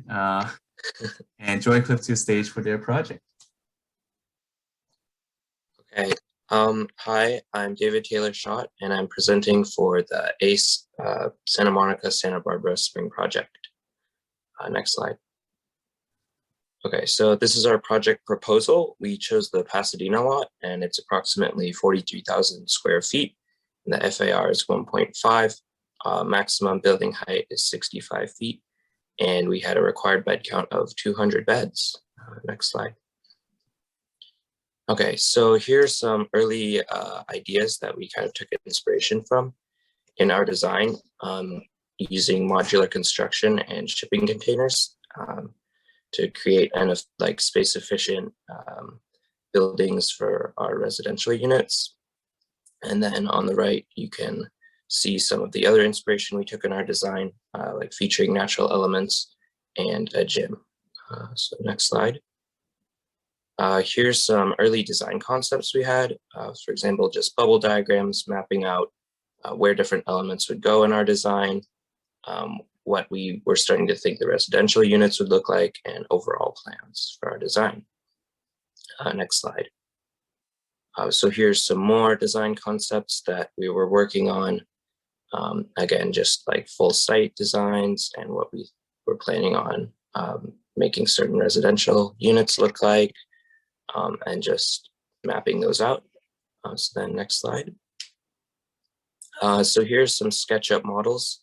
and Joy Cliff to the stage for their project. Okay. Hi, I'm David Taylor Schott, and I'm presenting for the ACE Santa Monica Santa Barbara Spring Project. Next slide. Okay, so this is our project proposal. We chose the Pasadena lot, and it's approximately 43,000 square feet. And the FAR is 1.5. Maximum building height is 65 feet, and we had a required bed count of 200 beds. Next slide. Okay, so here's some early ideas that we kind of took inspiration from in our design, using modular construction and shipping containers to create kind of like space efficient buildings for our residential units. And then on the right, you can see some of the other inspiration we took in our design, like featuring natural elements and a gym. So next slide. Here's some early design concepts we had. For example, just bubble diagrams mapping out where different elements would go in our design. what we were starting to think the residential units would look like, and overall plans for our design. Next slide. So here's some more design concepts that we were working on. Again, just like full site designs and what we were planning on making certain residential units look like, and just mapping those out. So then next slide. So here's some SketchUp models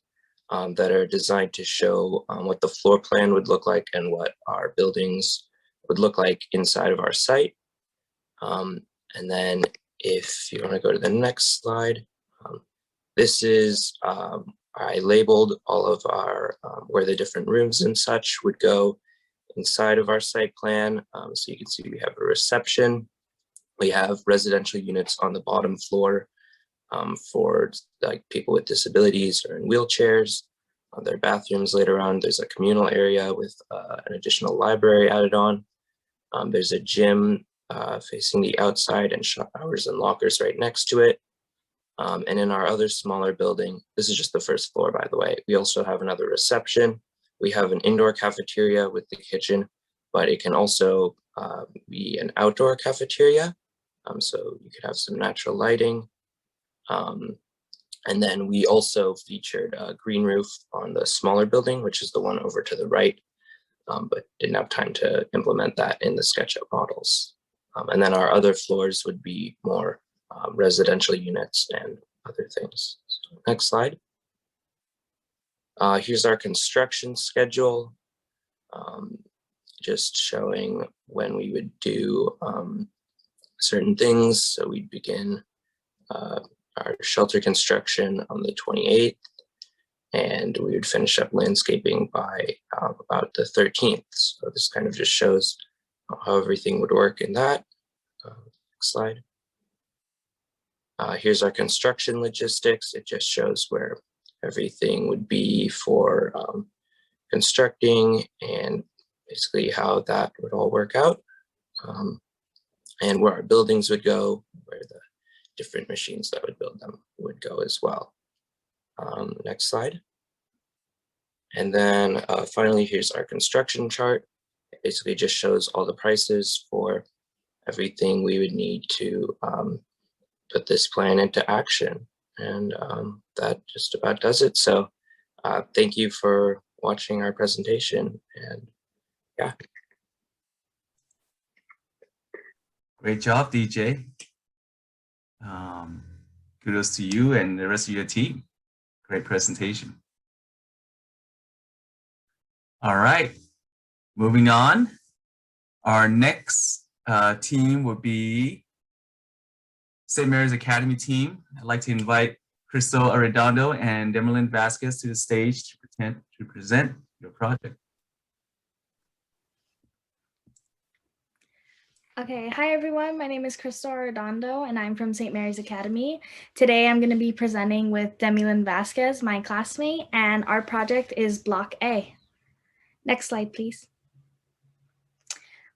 that are designed to show what the floor plan would look like and what our buildings would look like inside of our site. And then if you want to go to the next slide, this is, I labeled all of our, where the different rooms and such would go inside of our site plan. So you can see we have a reception. We have residential units on the bottom floor for like people with disabilities or in wheelchairs. Their bathrooms later on. There's a communal area with an additional library added on. There's a gym facing the outside and showers and lockers right next to it. And in our other smaller building, this is just the first floor, by the way, we also have another reception. We have an indoor cafeteria with the kitchen, but it can also be an outdoor cafeteria. So you could have some natural lighting. And then we also featured a green roof on the smaller building, which is the one over to the right, but didn't have time to implement that in the SketchUp models. And then our other floors would be more residential units and other things. So next slide. Here's our construction schedule, just showing when we would do certain things. So we'd begin our shelter construction on the 28th, and we would finish up landscaping by about the 13th. So this kind of just shows how everything would work in that. Next slide. Here's our construction logistics. It just shows where everything would be for constructing and basically how that would all work out, and where our buildings would go, where the different machines that would build them would go as well. Next slide. And then finally, here's our construction chart. It basically just shows all the prices for everything we would need to put this plan into action. And that just about does it. So thank you for watching our presentation, and yeah. Great job, DJ. Kudos to you and the rest of your team. Great presentation. All right, moving on. Our next team will be St. Mary's Academy team. I'd like to invite Crystal Arredondo and Demerlin Vasquez to the stage to present your project. Okay, hi everyone. My name is Crystal Arredondo and I'm from St. Mary's Academy. Today I'm going to be presenting with Demerlin Vasquez, my classmate, and our project is Block A. Next slide, please.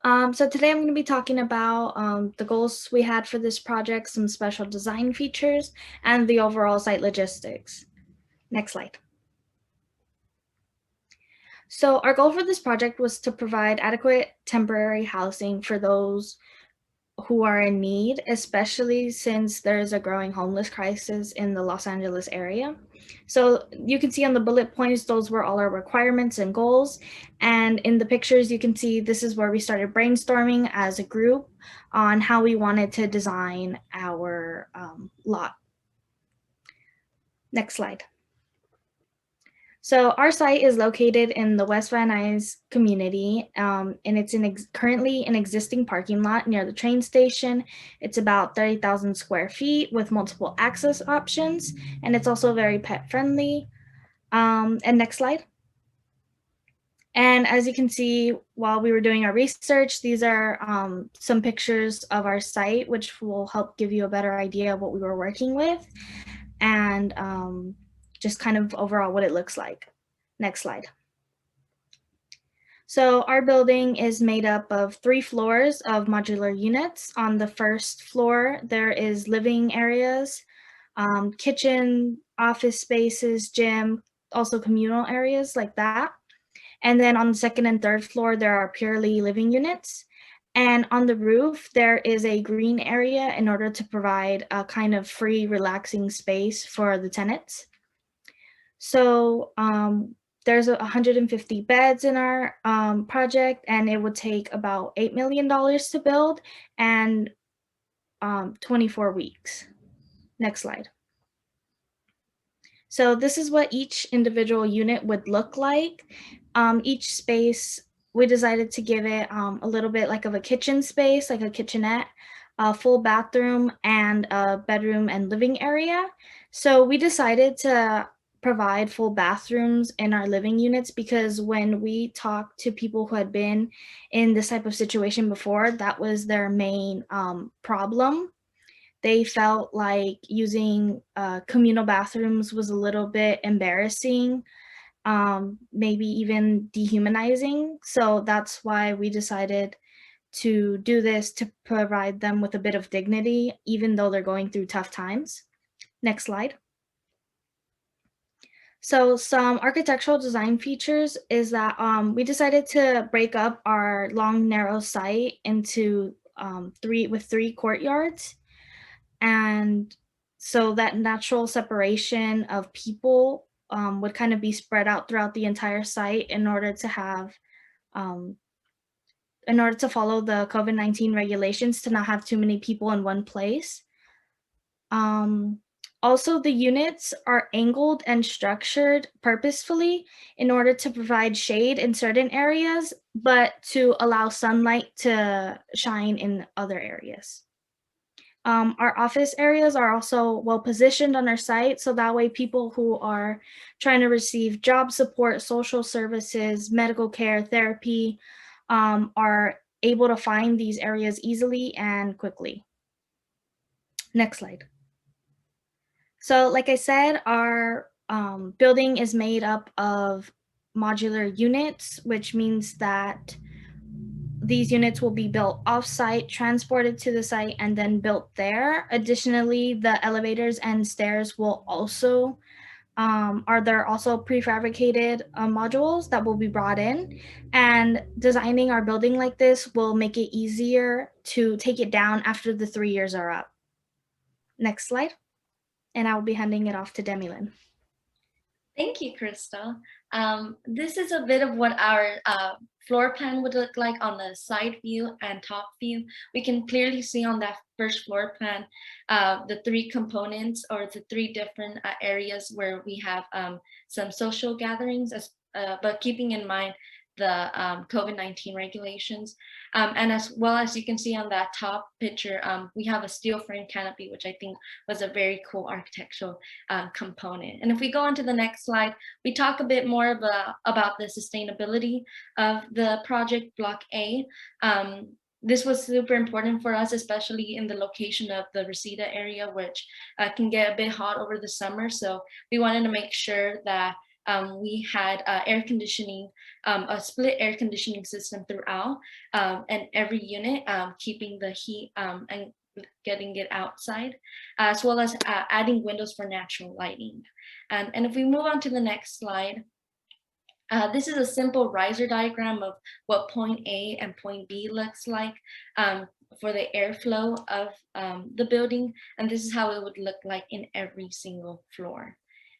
So today I'm going to be talking about the goals we had for this project, some special design features, and the overall site logistics. Next slide. So our goal for this project was to provide adequate temporary housing for those who are in need, especially since there's a growing homeless crisis in the Los Angeles area. So you can see on the bullet points, those were all our requirements and goals. And in the pictures, you can see this is where we started brainstorming as a group on how we wanted to design our lot. Next slide. So our site is located in the West Van Nuys community, and it's currently an existing parking lot near the train station. It's about 30,000 square feet with multiple access options, and it's also very pet friendly. And next slide. And as you can see, while we were doing our research, these are some pictures of our site, which will help give you a better idea of what we were working with. And just kind of overall what it looks like. Next slide. So our building is made up of 3 floors of modular units. On the first floor, there is living areas, kitchen, office spaces, gym, also communal areas like that. And then on the second and third floor, there are purely living units. And on the roof, there is a green area in order to provide a kind of free, relaxing space for the tenants. So there's 150 beds in our project, and it would take about $8 million to build and 24 weeks. Next slide. So this is what each individual unit would look like. Each space, we decided to give it a little bit like of a kitchen space, like a kitchenette, a full bathroom, and a bedroom and living area. So we decided to provide full bathrooms in our living units because when we talked to people who had been in this type of situation before, that was their main problem. They felt like using communal bathrooms was a little bit embarrassing, maybe even dehumanizing. So that's why we decided to do this to provide them with a bit of dignity, even though they're going through tough times. Next slide. So some architectural design features is that we decided to break up our long, narrow site into three courtyards. And so that natural separation of people would kind of be spread out throughout the entire site in order to have, in order to follow the COVID-19 regulations to not have too many people in one place. Also, the units are angled and structured purposefully in order to provide shade in certain areas, but to allow sunlight to shine in other areas. Our office areas are also well positioned on our site, so that way people who are trying to receive job support, social services, medical care, therapy, are able to find these areas easily and quickly. Next slide. So like I said, our building is made up of modular units, which means that these units will be built off-site, transported to the site, and then built there. Additionally, the elevators and stairs will also, there also prefabricated modules that will be brought in. And designing our building like this will make it easier to take it down after the 3 years are up. Next slide. And I will be handing it off to Demilyn. Thank you, Crystal. This is a bit of what our floor plan would look like on the side view and top view. We can clearly see on that first floor plan the three components or the three different areas where we have some social gatherings, but keeping in mind the COVID-19 regulations. And as well as you can see on that top picture, we have a steel frame canopy, which I think was a very cool architectural component. And if we go on to the next slide, we talk a bit more about the sustainability of the project Block A. This was super important for us, especially in the location of the Reseda area, which can get a bit hot over the summer. So we wanted to make sure that we had air conditioning, a split air conditioning system throughout, and every unit, keeping the heat and getting it outside, as well as adding windows for natural lighting. And if we move on to the next slide, this is a simple riser diagram of what point A and point B looks like for the airflow of the building. And this is how it would look like in every single floor.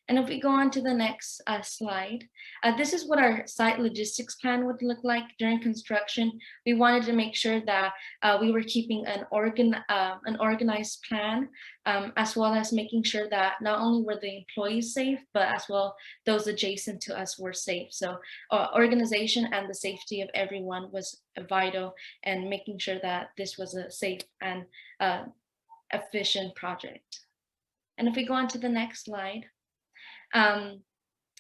And if we go on to the next slide, this is what our site logistics plan would look like during construction. We wanted to make sure that we were keeping an organized plan, as well as making sure that not only were the employees safe, but as well those adjacent to us were safe. So organization and the safety of everyone was vital, and making sure that this was a safe and efficient project. And if we go on to the next slide,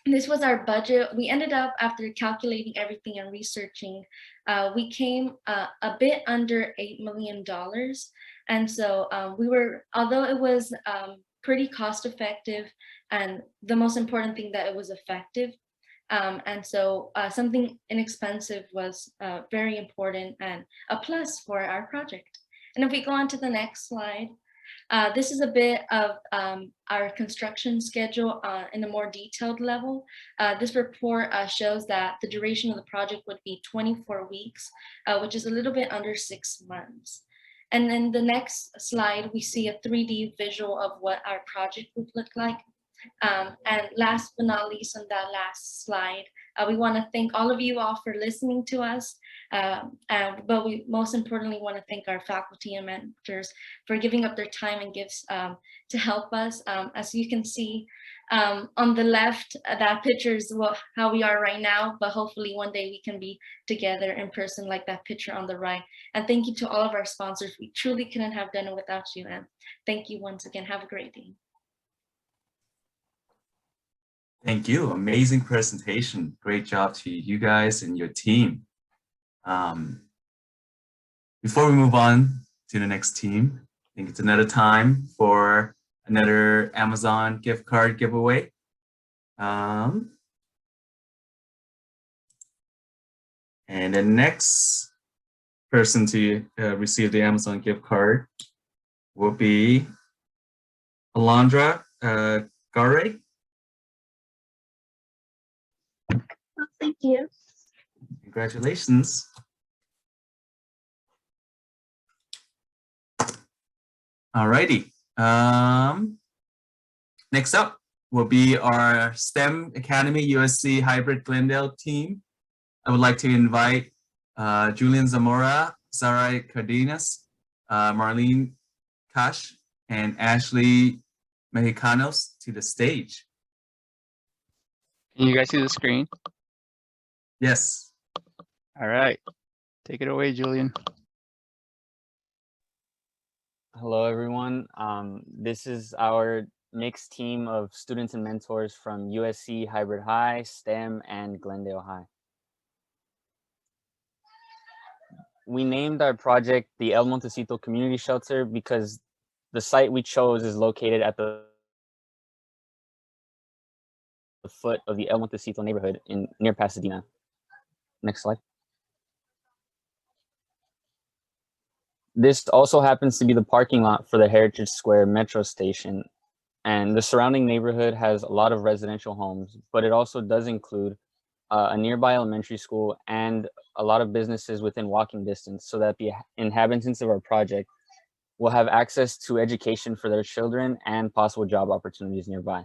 this was our budget. We ended up, after calculating everything and researching, we came a bit under $8 million. And so we were, although it was pretty cost effective, and the most important thing that it was effective. And so something inexpensive was very important and a plus for our project. And if we go on to the next slide, This is a bit of our construction schedule in a more detailed level. This report shows that the duration of the project would be 24 weeks, which is a little bit under 6 months. And then the next slide, we see a 3D visual of what our project would look like. And last but not least, on that last slide, we want to thank all of you all for listening to us. But we most importantly want to thank our faculty and mentors for giving up their time and gifts to help us. As you can see on the left, that picture is how we are right now, but hopefully one day we can be together in person like that picture on the right. And thank you to all of our sponsors. We truly couldn't have done it without you. And thank you once again. Have a great day. Thank you. Amazing presentation. Great job to you guys and your team. Before we move on to the next team, I think it's another time for another Amazon gift card giveaway. And the next person to receive the Amazon gift card will be Alondra Gare. Thank you. Congratulations. Alrighty. Next up will be our STEM Academy USC Hybrid Glendale team. I would like to invite Julian Zamora, Sarai Cardenas, Marlene Cash, and Ashley Mexicanos to the stage. Can you guys see the screen? Yes. All right. Take it away, Julian. Hello, everyone. This is our mixed team of students and mentors from USC Hybrid High, STEM, and Glendale High. We named our project the El Montecito Community Shelter because the site we chose is located at the foot of the El Montecito neighborhood near Pasadena. Next slide. This also happens to be the parking lot for the Heritage Square Metro Station, and the surrounding neighborhood has a lot of residential homes, but it also does include a nearby elementary school and a lot of businesses within walking distance, so that the inhabitants of our project will have access to education for their children and possible job opportunities nearby.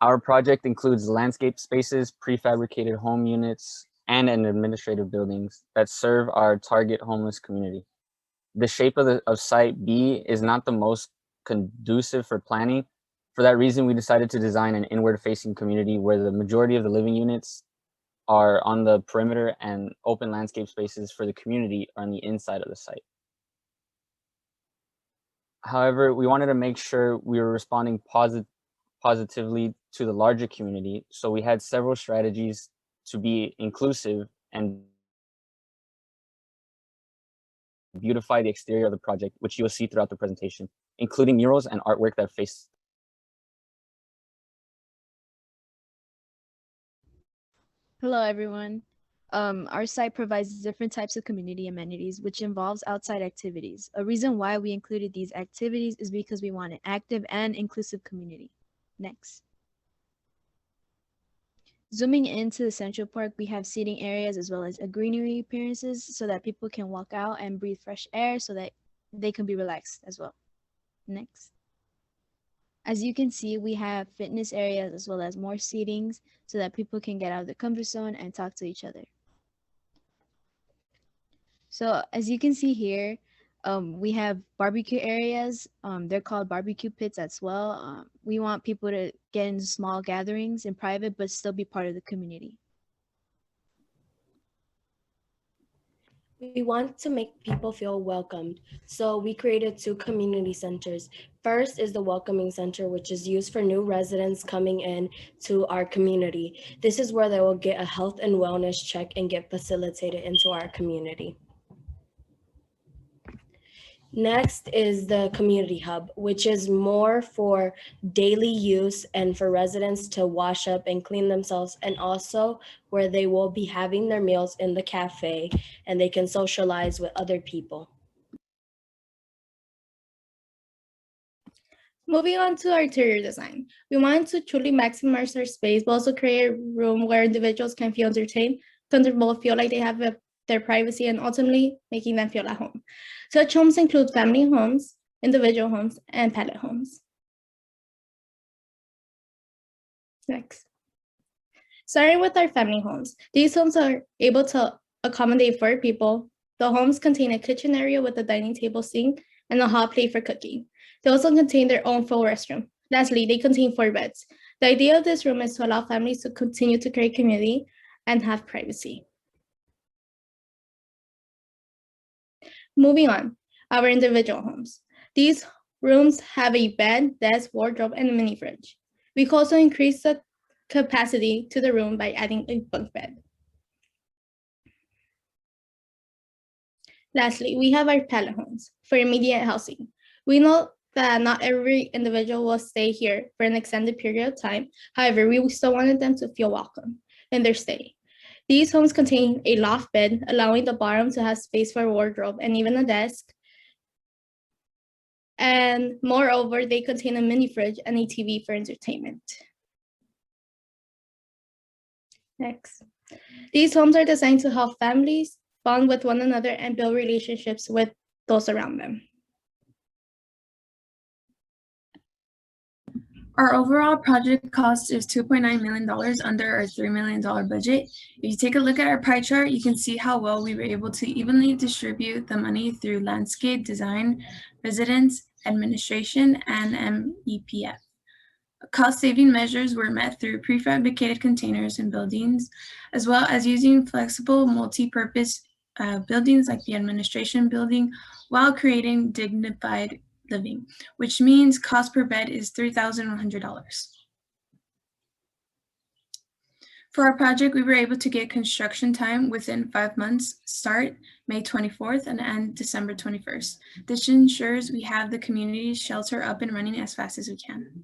Our project includes landscape spaces, prefabricated home units, and administrative buildings that serve our target homeless community. The shape of Site B is not the most conducive for planning. For that reason, we decided to design an inward-facing community where the majority of the living units are on the perimeter and open landscape spaces for the community are on the inside of the site. However, we wanted to make sure we were responding positively to the larger community, so we had several strategies to be inclusive and beautify the exterior of the project, which you will see throughout the presentation, including murals and artwork that face. Hello, everyone. Our site provides different types of community amenities, which involves outside activities. A reason why we included these activities is because we want an active and inclusive community. Next. Zooming into the Central Park, we have seating areas as well as a greenery appearances so that people can walk out and breathe fresh air so that they can be relaxed as well. Next. As you can see, we have fitness areas as well as more seatings so that people can get out of their comfort zone and talk to each other. So as you can see here, we have barbecue areas. They're called barbecue pits as well. We want people to get into small gatherings in private, but still be part of the community. We want to make people feel welcomed, so we created 2 community centers. First is the Welcoming Center, which is used for new residents coming in to our community. This is where they will get a health and wellness check and get facilitated into our community. Next is the Community Hub, which is more for daily use and for residents to wash up and clean themselves, and also where they will be having their meals in the cafe and they can socialize with other people. Moving on to our interior design, we wanted to truly maximize our space, but also create a room where individuals can feel entertained, comfortable, feel like they have their privacy, and ultimately making them feel at home. Such homes include family homes, individual homes, and pallet homes. Next. Starting with our family homes, these homes are able to accommodate 4 people. The homes contain a kitchen area with a dining table, sink, and a hot plate for cooking. They also contain their own full restroom. Lastly, they contain 4 beds. The idea of this room is to allow families to continue to create community and have privacy. Moving on, our individual homes. These rooms have a bed, desk, wardrobe, and a mini fridge. We can also increase the capacity to the room by adding a bunk bed. Lastly, we have our pallet homes for immediate housing. We know that not every individual will stay here for an extended period of time. However, we still wanted them to feel welcome in their stay. These homes contain a loft bed, allowing the bottom to have space for a wardrobe and even a desk. And moreover, they contain a mini fridge and a TV for entertainment. Next. These homes are designed to help families bond with one another and build relationships with those around them. Our overall project cost is $2.9 million under our $3 million budget. If you take a look at our pie chart, you can see how well we were able to evenly distribute the money through landscape design, residence, administration, and MEPF. Cost-saving measures were met through prefabricated containers in buildings, as well as using flexible multi-purpose buildings like the administration building, while creating dignified living, which means cost per bed is $3,100. For our project, we were able to get construction time within 5 months, start May 24th and end December 21st. This ensures we have the community shelter up and running as fast as we can.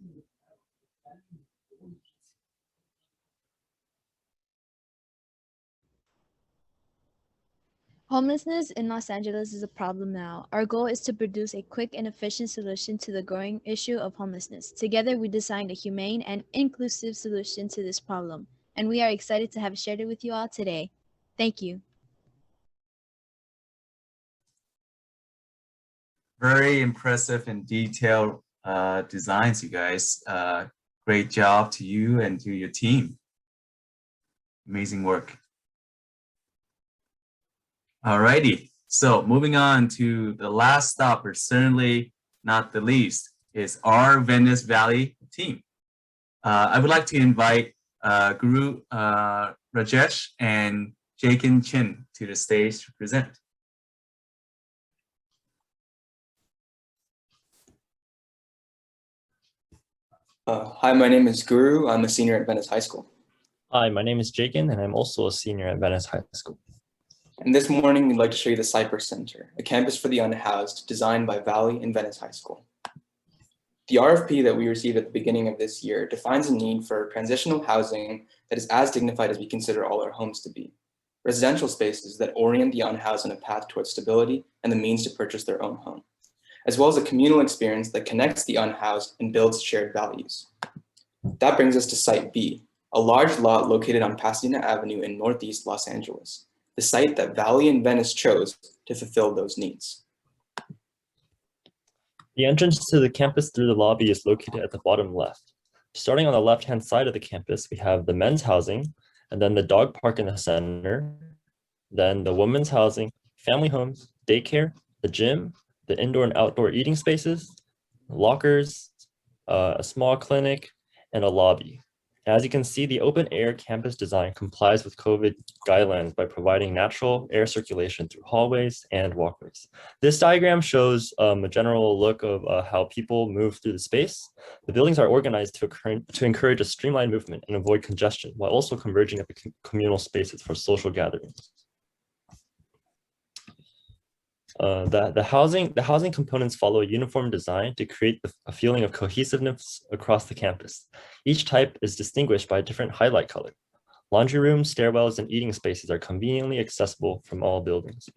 Homelessness in Los Angeles is a problem now. Our goal is to produce a quick and efficient solution to the growing issue of homelessness. Together, we designed a humane and inclusive solution to this problem, and we are excited to have shared it with you all today. Thank you. Very impressive and detailed designs, you guys. Great job to you and to your team. Amazing work. Alrighty, so moving on to the last stop, but certainly not the least, is our Venice Valley team. I would like to invite Guru Rajesh and Jakin Chin to the stage to present. Hi, my name is Guru. I'm a senior at Venice High School. Hi, my name is Jakin, and I'm also a senior at Venice High School. And this morning, we'd like to show you the Cypress Center, a campus for the unhoused designed by Valley and Venice High School. The RFP that we received at the beginning of this year defines a need for transitional housing that is as dignified as we consider all our homes to be. Residential spaces that orient the unhoused on a path towards stability and the means to purchase their own home, as well as a communal experience that connects the unhoused and builds shared values. That brings us to Site B, a large lot located on Pasadena Avenue in Northeast Los Angeles, the site that Valley and Venice chose to fulfill those needs. The entrance to the campus through the lobby is located at the bottom left. Starting on the left-hand side of the campus, we have the men's housing, and then the dog park in the center, then the women's housing, family homes, daycare, the gym, the indoor and outdoor eating spaces, lockers, a small clinic, and a lobby. As you can see, the open air campus design complies with COVID guidelines by providing natural air circulation through hallways and walkways. This diagram shows a general look of how people move through the space. The buildings are organized to encourage a streamlined movement and avoid congestion, while also converging at the communal spaces for social gatherings. The housing components follow a uniform design to create a feeling of cohesiveness across the campus. Each type is distinguished by a different highlight color. Laundry rooms, stairwells, and eating spaces are conveniently accessible from all buildings.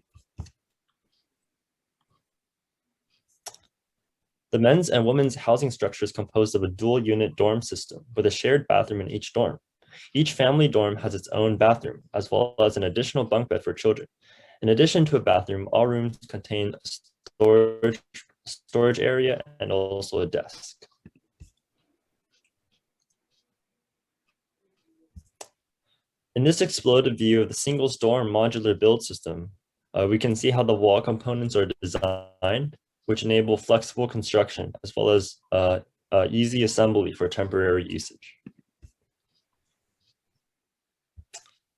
The men's and women's housing structure is composed of a dual unit dorm system with a shared bathroom in each dorm. Each family dorm has its own bathroom, as well as an additional bunk bed for children. In addition to a bathroom, all rooms contain a storage area and also a desk. In this exploded view of the singles dorm modular build system, we can see how the wall components are designed, which enable flexible construction as well as easy assembly for temporary usage.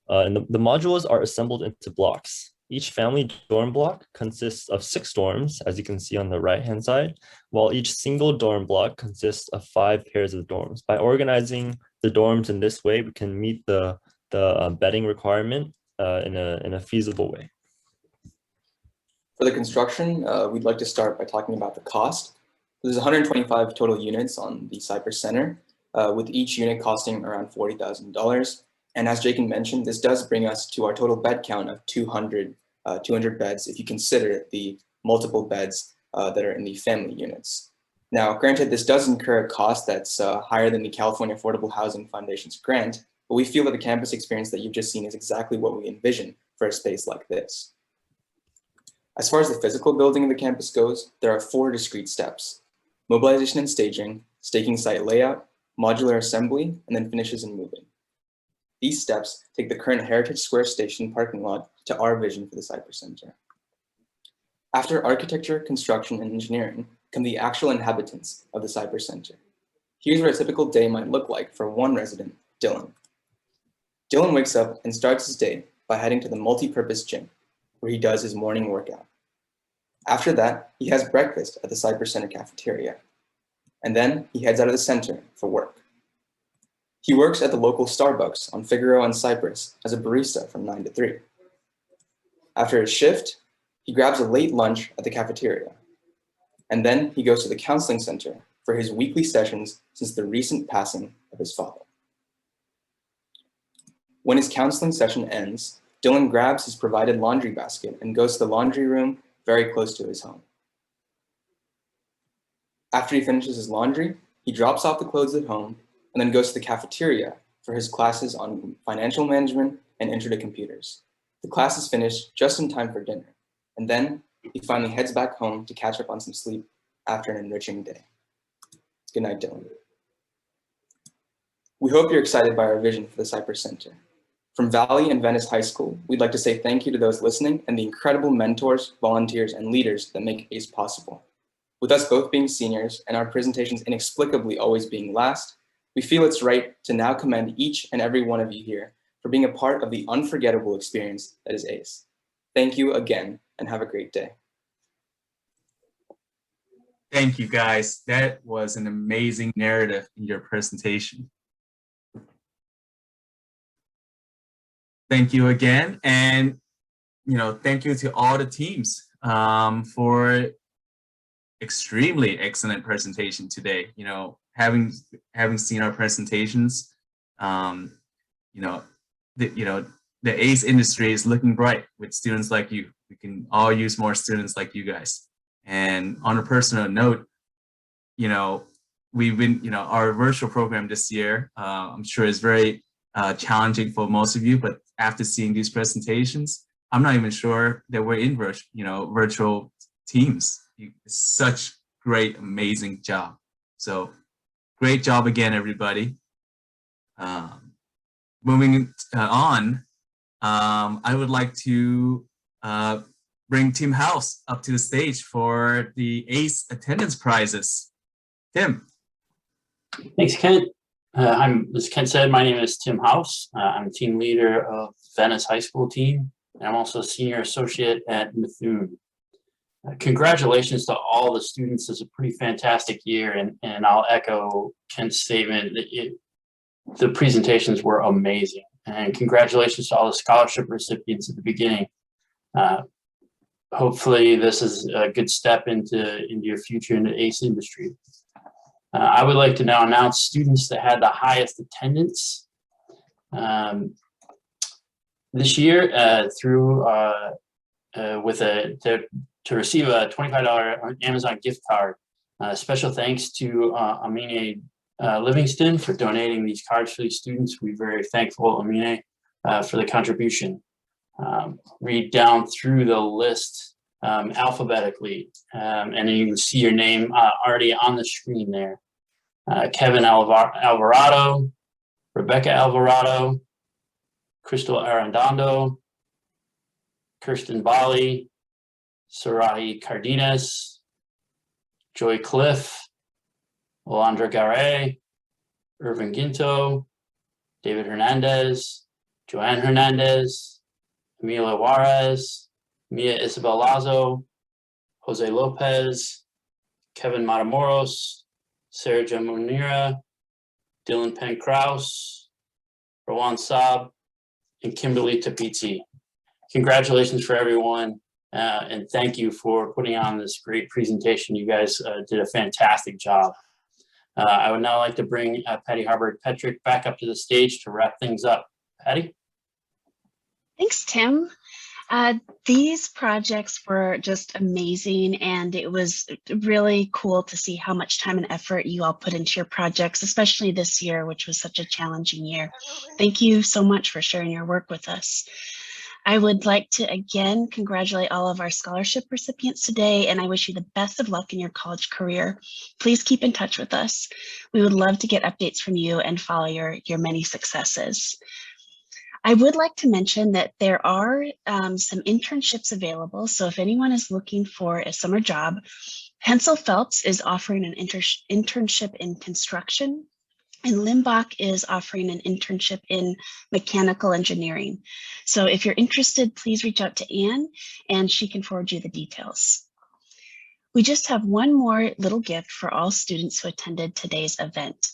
And the modules are assembled into blocks. Each family dorm block consists of 6 dorms, as you can see on the right-hand side, while each single dorm block consists of 5 pairs of dorms. By organizing the dorms in this way, we can meet the bedding requirement in a feasible way. For the construction, we'd like to start by talking about the cost. There's 125 total units on the Cypress Center, with each unit costing around $40,000. And as Jacob mentioned, this does bring us to our total bed count of 200 beds if you consider the multiple beds that are in the family units. Now, granted, this does incur a cost that's higher than the California Affordable Housing Foundation's grant, but we feel that the campus experience that you've just seen is exactly what we envision for a space like this. As far as the physical building of the campus goes, there are 4 discrete steps: mobilization and staging, staking site layout, modular assembly, and then finishes and moving. These steps take the current Heritage Square Station parking lot to our vision for the Cypress Center. After architecture, construction, and engineering come the actual inhabitants of the Cypress Center. Here's what a typical day might look like for one resident, Dylan. Dylan wakes up and starts his day by heading to the multi-purpose gym, where he does his morning workout. After that, he has breakfast at the Cypress Center cafeteria, and then he heads out of the center for work. He works at the local Starbucks on Figueroa and Cypress as a barista from 9 to 3. After his shift, he grabs a late lunch at the cafeteria, and then he goes to the counseling center for his weekly sessions since the recent passing of his father. When his counseling session ends, Dylan grabs his provided laundry basket and goes to the laundry room very close to his home. After he finishes his laundry, he drops off the clothes at home and then goes to the cafeteria for his classes on financial management and intro to computers. The class is finished just in time for dinner, and then he finally heads back home to catch up on some sleep after an enriching day. Good night, Dylan. We hope you're excited by our vision for the Cypress Center. From Valley and Venice High School, we'd like to say thank you to those listening and the incredible mentors, volunteers, and leaders that make ACE possible. With us both being seniors and our presentations inexplicably always being last, we feel it's right to now commend each and every one of you here for being a part of the unforgettable experience that is ACE. Thank you again, and have a great day. Thank you, guys. That was an amazing narrative in your presentation. Thank you again, and thank you to all the teams for extremely excellent presentation today. Having seen our presentations, the ACE industry is looking bright with students like you. We can all use more students like you guys. And on a personal note, we've been, our virtual program this year, I'm sure is very challenging for most of you, but after seeing these presentations, I'm not even sure that we're in virtual teams. It's such great, amazing job. So great job again, everybody. Moving on, I would like to bring Tim House up to the stage for the ACE attendance prizes. Tim. Thanks, Kent. As Kent said, my name is Tim House. I'm team leader of Venice High School team, and I'm also a senior associate at Methuen. Congratulations to all the students. It's a pretty fantastic year, and I'll echo Kent's statement that the presentations were amazing. And congratulations to all the scholarship recipients at the beginning. Hopefully this is a good step into your future in the ACE industry. I would like to now announce students that had the highest attendance this year to receive a $25 Amazon gift card. Special thanks to Amine Livingston for donating these cards for these students. We're very thankful, Amine, for the contribution. Read down through the list alphabetically, and then you can see your name already on the screen there. Kevin Alvarado, Rebecca Alvarado, Crystal Arredondo, Kirsten Bali, Sarahi Cardenas, Joy Cliff, Alondra Garay, Irvin Ginto, David Hernandez, Joanne Hernandez, Emilia Juarez, Mia Isabel Lazo, Jose Lopez, Kevin Matamoros, Sarah Munira, Dylan Penn Kraus, Rowan Saab, and Kimberly Tapizzi. Congratulations for everyone, and thank you for putting on this great presentation. You guys did a fantastic job. I would now like to bring Patty Harbert-Petrick back up to the stage to wrap things up. Patty? Thanks, Tim. These projects were just amazing, and it was really cool to see how much time and effort you all put into your projects, especially this year, which was such a challenging year. Thank you so much for sharing your work with us. I would like to again congratulate all of our scholarship recipients today, and I wish you the best of luck in your college career. Please keep in touch with us. We would love to get updates from you and follow your many successes. I would like to mention that there are some internships available. So if anyone is looking for a summer job, Hensel Phelps is offering an internship in construction, and Limbach is offering an internship in mechanical engineering. So if you're interested, please reach out to Anne and she can forward you the details. We just have one more little gift for all students who attended today's event.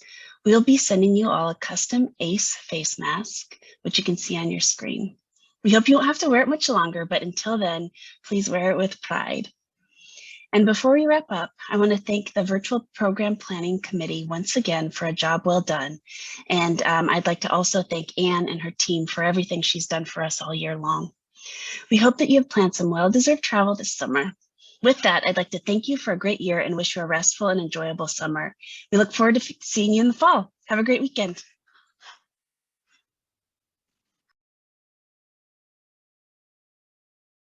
We'll be sending you all a custom ACE face mask, which you can see on your screen. We hope you won't have to wear it much longer, but until then, please wear it with pride. And before we wrap up, I want to thank the Virtual Program Planning Committee once again for a job well done. And I'd like to also thank Anne and her team for everything she's done for us all year long. We hope that you have planned some well-deserved travel this summer. With that, I'd like to thank you for a great year and wish you a restful and enjoyable summer. We look forward to seeing you in the fall. Have a great weekend.